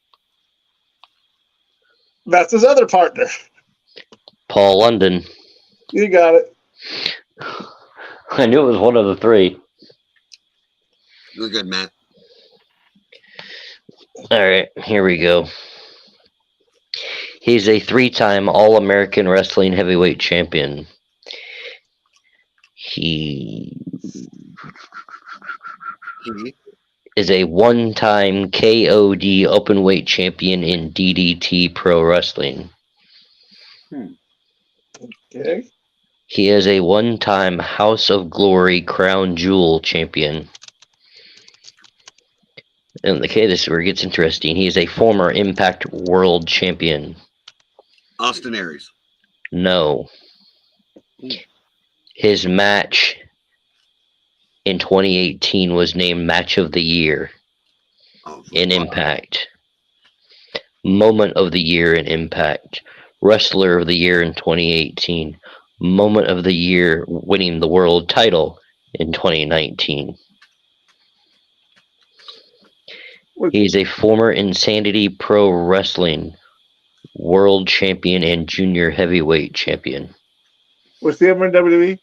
That's his other partner. Paul London. You got it. I knew it was one of the three. You're good, Matt. All right, here we go. He's a 3-time All-American Wrestling Heavyweight Champion. He He. is a 1-time KOD Openweight Champion in DDT Pro Wrestling. Okay. He is a 1-time House of Glory Crown Jewel Champion. And okay, this is where it gets interesting. He is a former Impact World Champion. Austin Aries. No. His match in 2018 was named Match of the Year Oh, in wow. Impact. Moment of the Year in Impact. Wrestler of the Year in 2018. Moment of the Year winning the world title in 2019. He's a former Insanity Pro Wrestling World Champion and Junior Heavyweight Champion. Was he ever in WWE?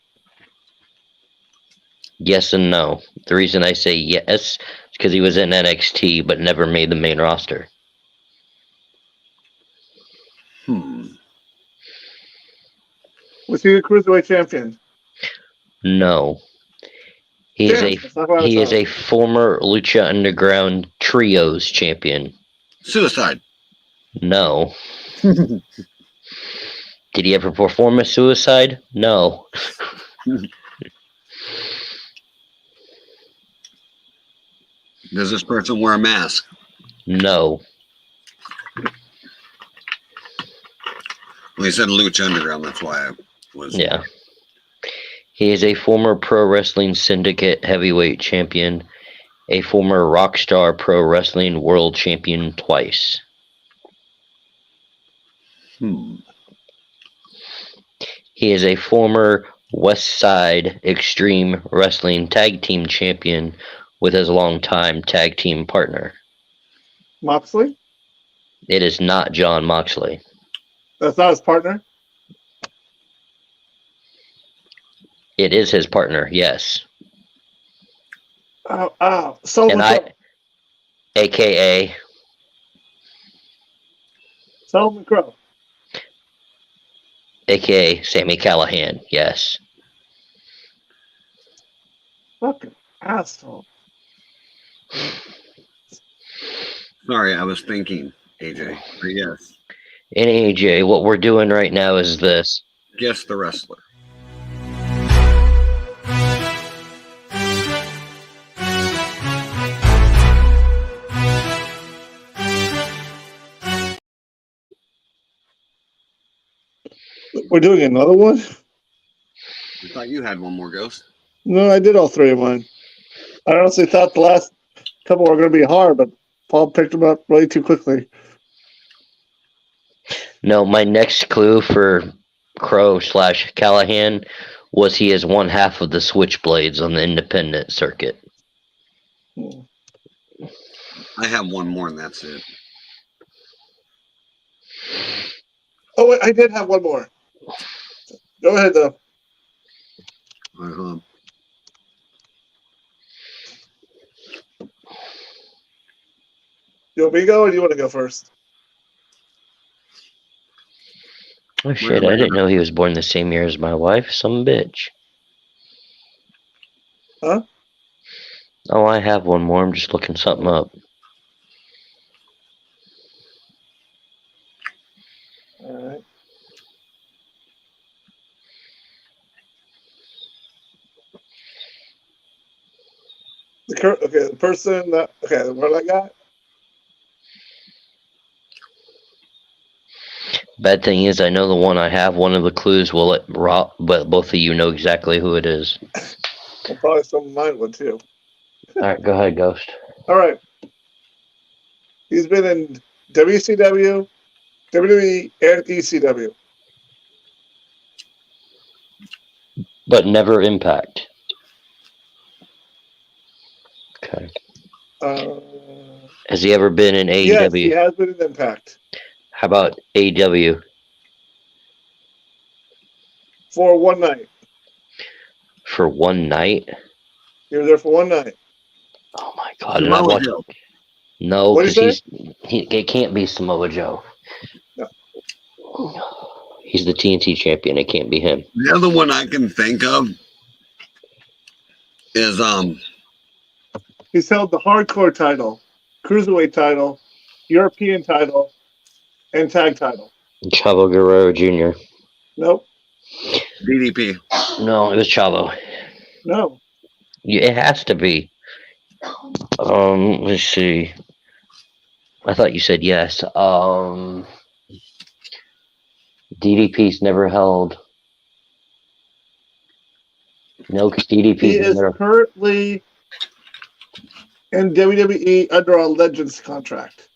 Yes and no. The reason I say yes is because he was in NXT but never made the main roster. Was he a cruiserweight champion? No. He is Damn, a that's not what I he is thought. a former Lucha Underground Trios champion. Suicide. No. Did he ever perform a suicide? No. Does this person wear a mask? No. Well, he said Lucha Underground. That's why I was. Yeah. He is a former Pro Wrestling Syndicate heavyweight champion, a former Rockstar Pro Wrestling World Champion twice. He is a former West Side Extreme Wrestling Tag Team Champion with his longtime tag team partner. Moxley? It is not John Moxley. That's not his partner? It is his partner, yes. Sullivan And Crow. AKA, Sullivan Crow. AKA Sammy Callahan, yes. Fucking asshole. Sorry, I was thinking, AJ. But yes. And AJ, what we're doing right now is this. Guess the wrestler. We're doing another one? I thought you had one more, Ghost. No, I did all three of mine. I honestly thought the last couple were going to be hard, but Paul picked them up way too quickly. No, my next clue for Crow / Callahan was he is one half of the Switchblades on the independent circuit. I have one more, and that's it. Oh, wait, I did have one more. Go ahead, though. All right, hold on. You want me to go, or do you want to go first? Oh shit! I didn't know he was born the same year as my wife. Some bitch. Huh? Oh, I have one more. I'm just looking something up. All right. The person that what I got? Bad thing is, I know the one I have. One of the clues will let Rob, but both of you know exactly who it is. Well, probably some of mine would too. All right, go ahead, Ghost. All right. He's been in WCW, WWE, and ECW. But never Impact. Okay. Has he ever been in AEW? Yes, he has been in Impact. How about AEW? For one night. For one night? He was there for one night. Oh my god! And I watched. Joe. No, What'd because he it can't be Samoa Joe. No. He's the TNT champion. It can't be him. The other one I can think of is He's held the hardcore title, cruiserweight title, European title, and tag title. Chavo Guerrero Jr. Nope. DDP. No, it was Chavo. No. Yeah, it has to be. Let's see. I thought you said yes. DDP's never held. No, because He DDP's is never. currently in WWE under a Legends contract.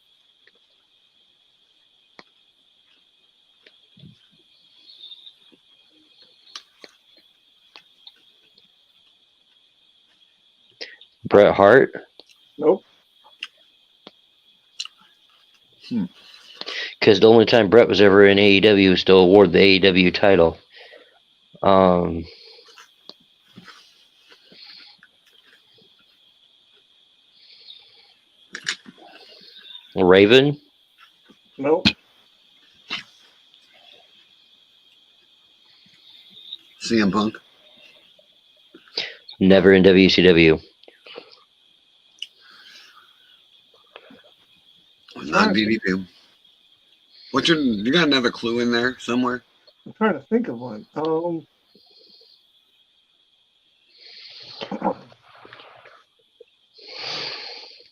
Bret Hart. Nope. Because the only time Bret was ever in AEW was to award the AEW title. Raven. Nope. CM Punk. Never in WCW. Not DDP. You got another clue in there somewhere? I'm trying to think of one. Trying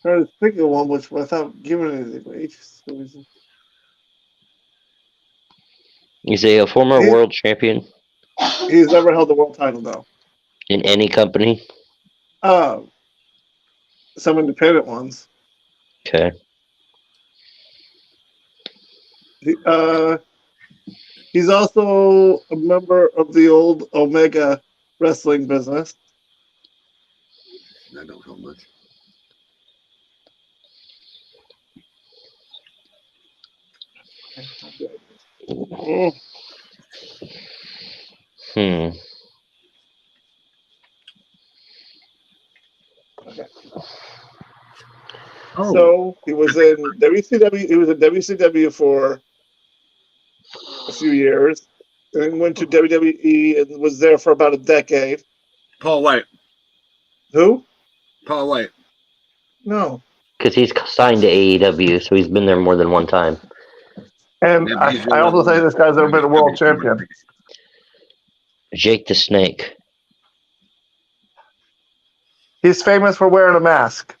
to think of one without giving anything away. He's a former world champion He's never held the world title though. in any company. Some independent ones. Okay. He's also a member of the old Omega wrestling business. That don't help much. Hmm. Okay. Oh. So he was in WCW. He was in WCW for a few years, and then went to WWE and was there for about a decade. Paul White. Who? Paul White. No. Because he's signed to AEW, so he's been there more than one time. And I also say this guy's ever been a world champion. Jake the Snake. He's famous for wearing a mask.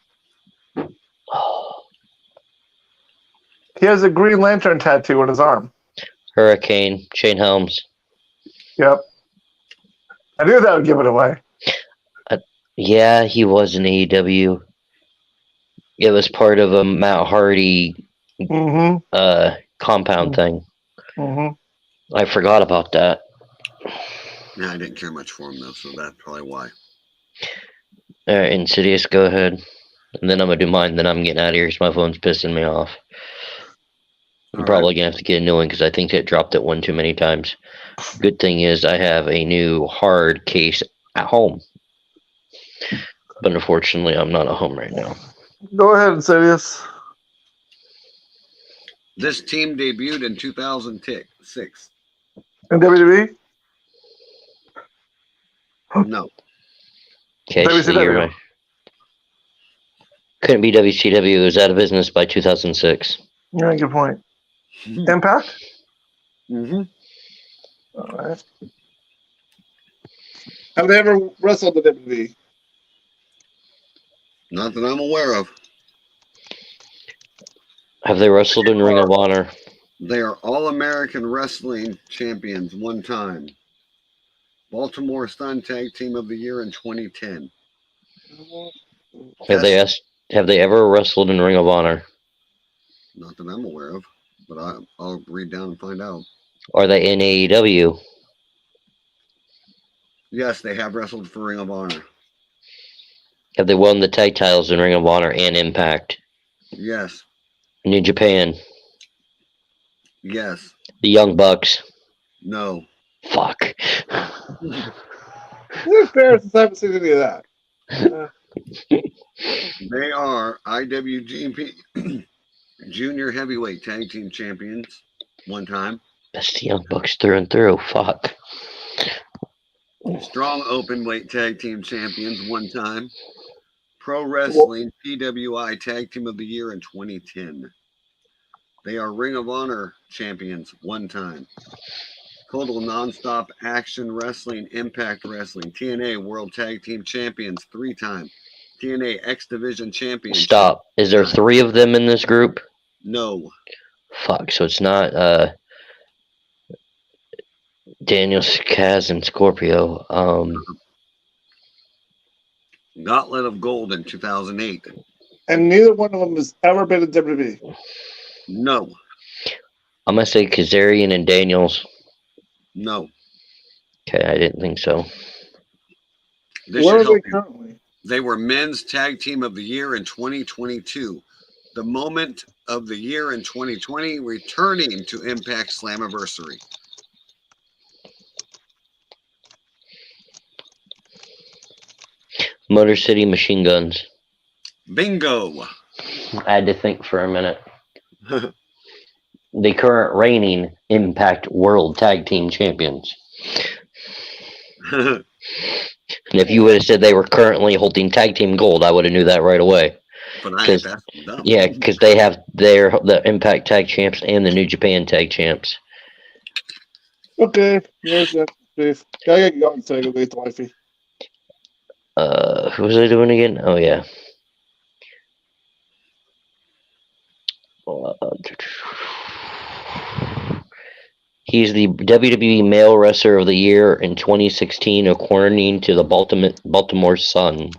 He has a Green Lantern tattoo on his arm. Hurricane. Shane Helms. Yep. I knew that would give it away. Yeah, he was in AEW. It was part of a Matt Hardy compound thing. I forgot about that. Yeah, I didn't care much for him though, so that's probably why. All right, Insidious, go ahead. And then I'm going to do mine, then I'm getting out of here because my phone's pissing me off. I'm probably gonna have to get a new one because I think it dropped it one too many times. Good thing is I have a new hard case at home, but unfortunately I'm not at home right now. Go ahead and say this. This team debuted in 2006. In WWE? No. Okay, so you're WCW. right. Couldn't be WCW. It was out of business by 2006. Yeah, good point. Impact? Mm-hmm. All right. Have they ever wrestled the WWE? Not that I'm aware of. Have they wrestled in Ring of Honor? They are All-American Wrestling Champions one time. Baltimore Sun Tag Team of the Year in 2010. Have they ever wrestled in Ring of Honor? Not that I'm aware of, but I'll read down and find out. Are they in AEW? Yes, they have wrestled for Ring of Honor. Have they won the tag titles in Ring of Honor and Impact? Yes. New Japan? Yes. The Young Bucks? No. Fuck. It's fair since I haven't seen any of that. They are IWGP Junior Heavyweight Tag Team Champions one time. That's the Young Bucks through and through. Fuck. Strong Openweight Tag Team Champions one time. Pro Wrestling PWI Tag Team of the Year in 2010. They are Ring of Honor Champions one time. Total Nonstop Action Wrestling Impact Wrestling TNA World Tag Team Champions 3 times. TNA X Division Champions. Stop. Is there 3 of them in this group? No. Fuck. So it's not Daniel, Kaz, and Scorpio. Gauntlet of Gold in 2008. And neither one of them has ever been in WWE. No. I'm gonna say Kazarian and Daniels. No. Okay, I didn't think so. Where are they currently? They were Men's Tag Team of the Year in 2022. The Moment of the Year in 2020, returning to Impact Slammiversary. Motor City Machine Guns. Bingo. I had to think for a minute. The current reigning Impact World Tag Team Champions. And if you would have said they were currently holding Tag Team Gold, I would have knew that right away. But I ain't that dumb. Yeah, because they have the Impact Tag Champs and the New Japan Tag Champs. Okay. Yes, yes, please. Gotta get going so I can wait the wifey. Who was I doing again? Oh yeah. He's the WWE Male Wrestler of the Year in 2016, according to the Baltimore Sun.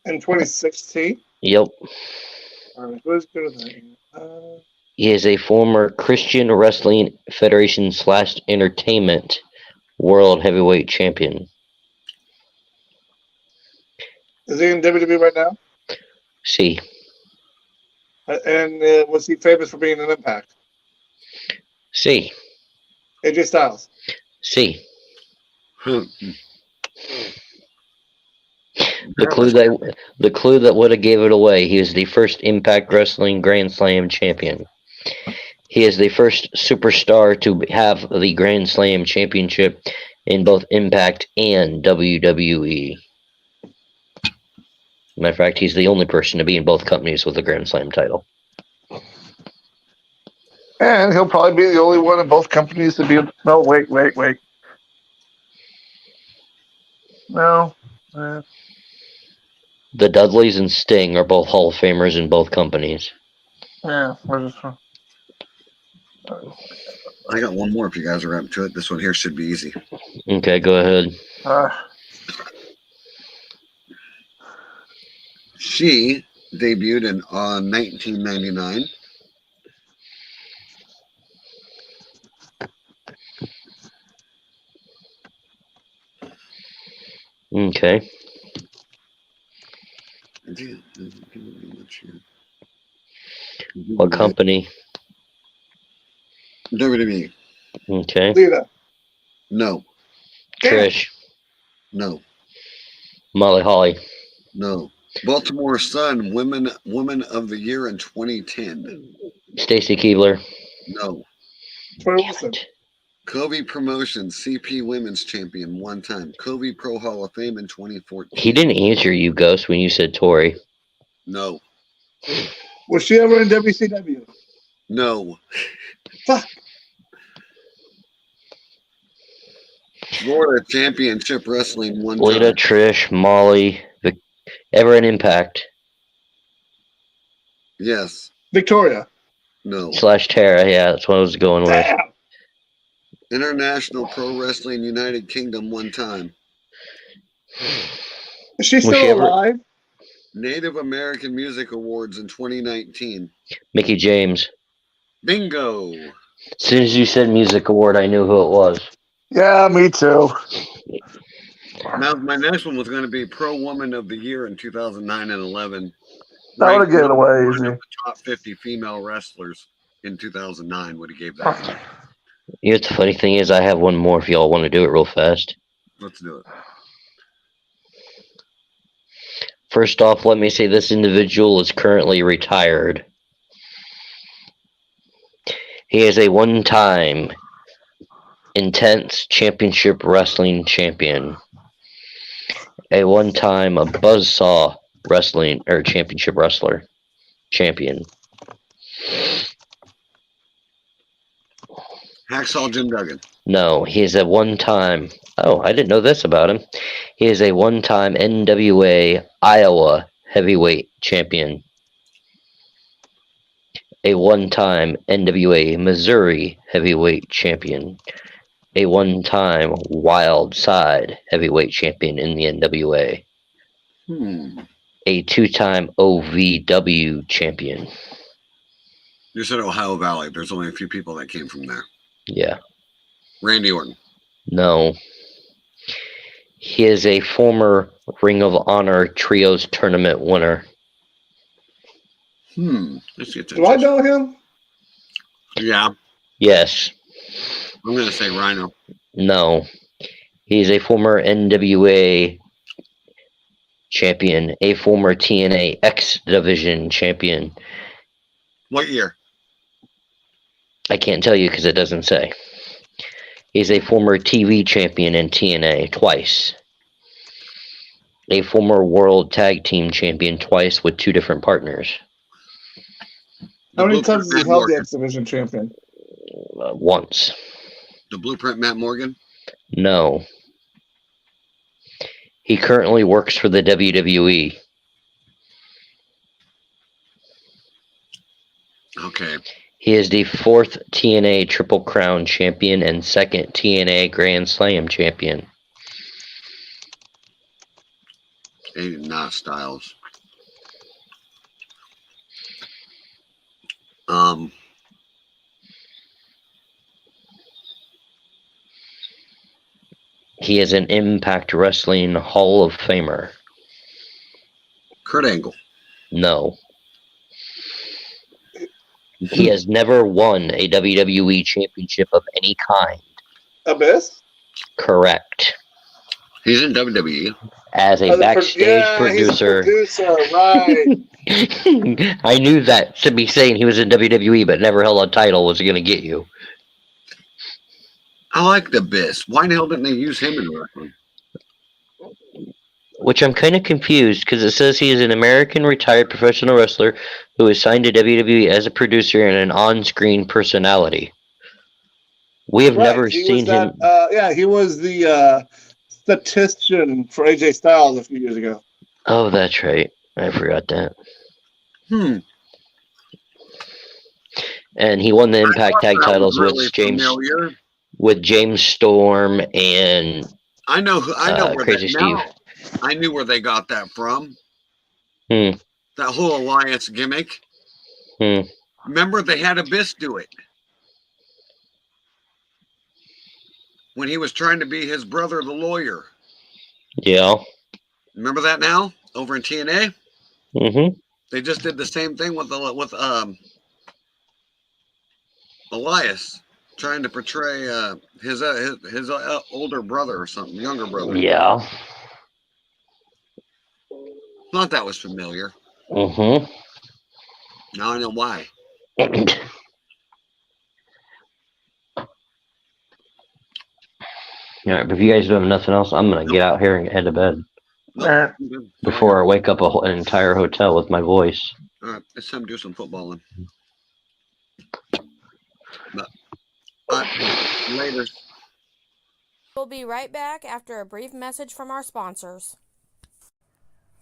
In 2016? Yep. Alright, who's good at that? He is a former Christian Wrestling Federation / Entertainment World Heavyweight Champion. Is he in WWE right now? See. And was he famous for being an Impact? See. AJ Styles? See. Hmm. The clue that would have gave it away. He is the first Impact Wrestling Grand Slam champion. He is the first superstar to have the Grand Slam championship in both Impact and WWE. Matter of fact, he's the only person to be in both companies with a Grand Slam title. And he'll probably be the only one in both companies to be. No, wait. No. The Dudleys and Sting are both Hall of Famers in both companies. Yeah. I got one more if you guys are up to it. This one here should be easy. Okay, go ahead. She debuted in 1999. Okay. What company? WWE. Okay. Lita. No. Damn. Trish. No. Molly Holly. No. Baltimore Sun Woman of the Year in 2010. Stacy Keebler. No. Troy Damn Wilson. it. Covey Promotions CP Women's Champion one time. Covey Pro Hall of Fame in 2014. He didn't answer you, Ghost, when you said Tori. No. Was she ever in WCW? No. Fuck. Florida Championship Wrestling one Lita, time. Trish, Molly, ever an Impact. Yes. Victoria. No. / Tara, yeah, that's what I was going with. Damn. International Pro Wrestling United Kingdom one time. Is she Was still she ever- alive? Native American Music Awards in 2019. Mickey James. Bingo. As soon as you said music award, I knew who it was. Yeah, me too. Now, my next one was going to be Pro Woman of the Year in 2009 and 11. That would have given Ranked away one easy. of the top 50 female wrestlers in 2009 would have gave that. You know what the funny thing is? I have one more if y'all want to do it real fast. Let's do it. First off, let me say this individual is currently retired. He is a one-time Intense Championship Wrestling Champion. A one-time Buzzsaw Wrestling or Championship Wrestler Champion. Hacksaw Jim Duggan. No, he is a one-time. Oh, I didn't know this about him. He is a one-time NWA Iowa Heavyweight Champion. A one-time NWA Missouri Heavyweight Champion. A one-time Wild Side Heavyweight Champion in the NWA. A two-time OVW Champion. You said Ohio Valley. There's only a few people that came from there. Yeah. Randy Orton. No. He is a former Ring of Honor Trios Tournament winner. Let's get to Do I know him? Yeah. Yes. I'm going to say Rhino. No. He's a former NWA champion, a former TNA X Division champion. What year? I can't tell you because it doesn't say. He's a former TV champion in TNA twice. A former World Tag Team champion twice with 2 different partners. How many Blueprint times has he Matt held the Morgan. X Division champion? Once. The Blueprint Matt Morgan? No. He currently works for the WWE. Okay. He is the 4th TNA Triple Crown champion and 2nd TNA Grand Slam champion. Aiden Not Styles. He is an Impact Wrestling Hall of Famer. Kurt Angle. No. He has never won a WWE championship of any kind. Abyss? Correct. He's in WWE. As a backstage producer. He's a producer, right. I knew that to be saying he was in WWE but never held a title was going to get you. I like the Abyss. Why the hell didn't they use him in wrestling? Which I'm kind of confused because it says he is an American retired professional wrestler who is signed to WWE as a producer and an on-screen personality. We have never seen him. He was the statistician for AJ Styles a few years ago. Oh, that's right. I forgot that. And he won the Impact Tag titles with James Storm and I know where Crazy Steve. I knew where they got that from. Hmm. That whole alliance gimmick. Remember, they had Abyss do it when he was trying to be his brother, the lawyer. Yeah. Remember that now over in TNA? Mm-hmm. They just did the same thing with Elias trying to portray his older brother or something, younger brother. Yeah. Thought that was familiar. Mm-hmm. Now I know why. All right, but if you guys don't have nothing else, I'm gonna get out here and head to bed Nope. before I wake up an entire hotel with my voice. All right, it's time to do some footballing. But, later. We'll be right back after a brief message from our sponsors.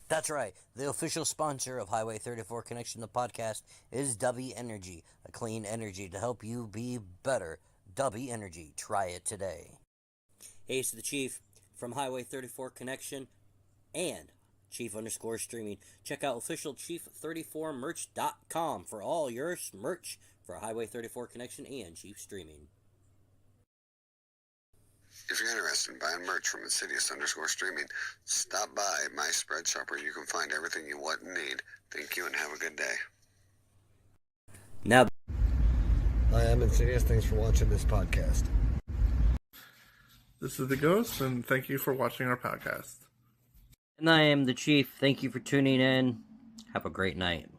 That's right. The official sponsor of Highway 34 Connection, the podcast, is W Energy, a clean energy to help you be better. W Energy. Try it today. Hey, it's the Chief from Highway 34 Connection and Chief_streaming. Check out officialchief34merch.com for all your merch for Highway 34 Connection and Chief Streaming. If you're interested in buying merch from Insidious_streaming, stop by my spread shop where you can find everything you want and need. Thank you and have a good day. Now, Hi, I'm Insidious. Thanks for watching this podcast. This is the Ghost, and thank you for watching our podcast. and I am the Chief. Thank you for tuning in. Have a great night.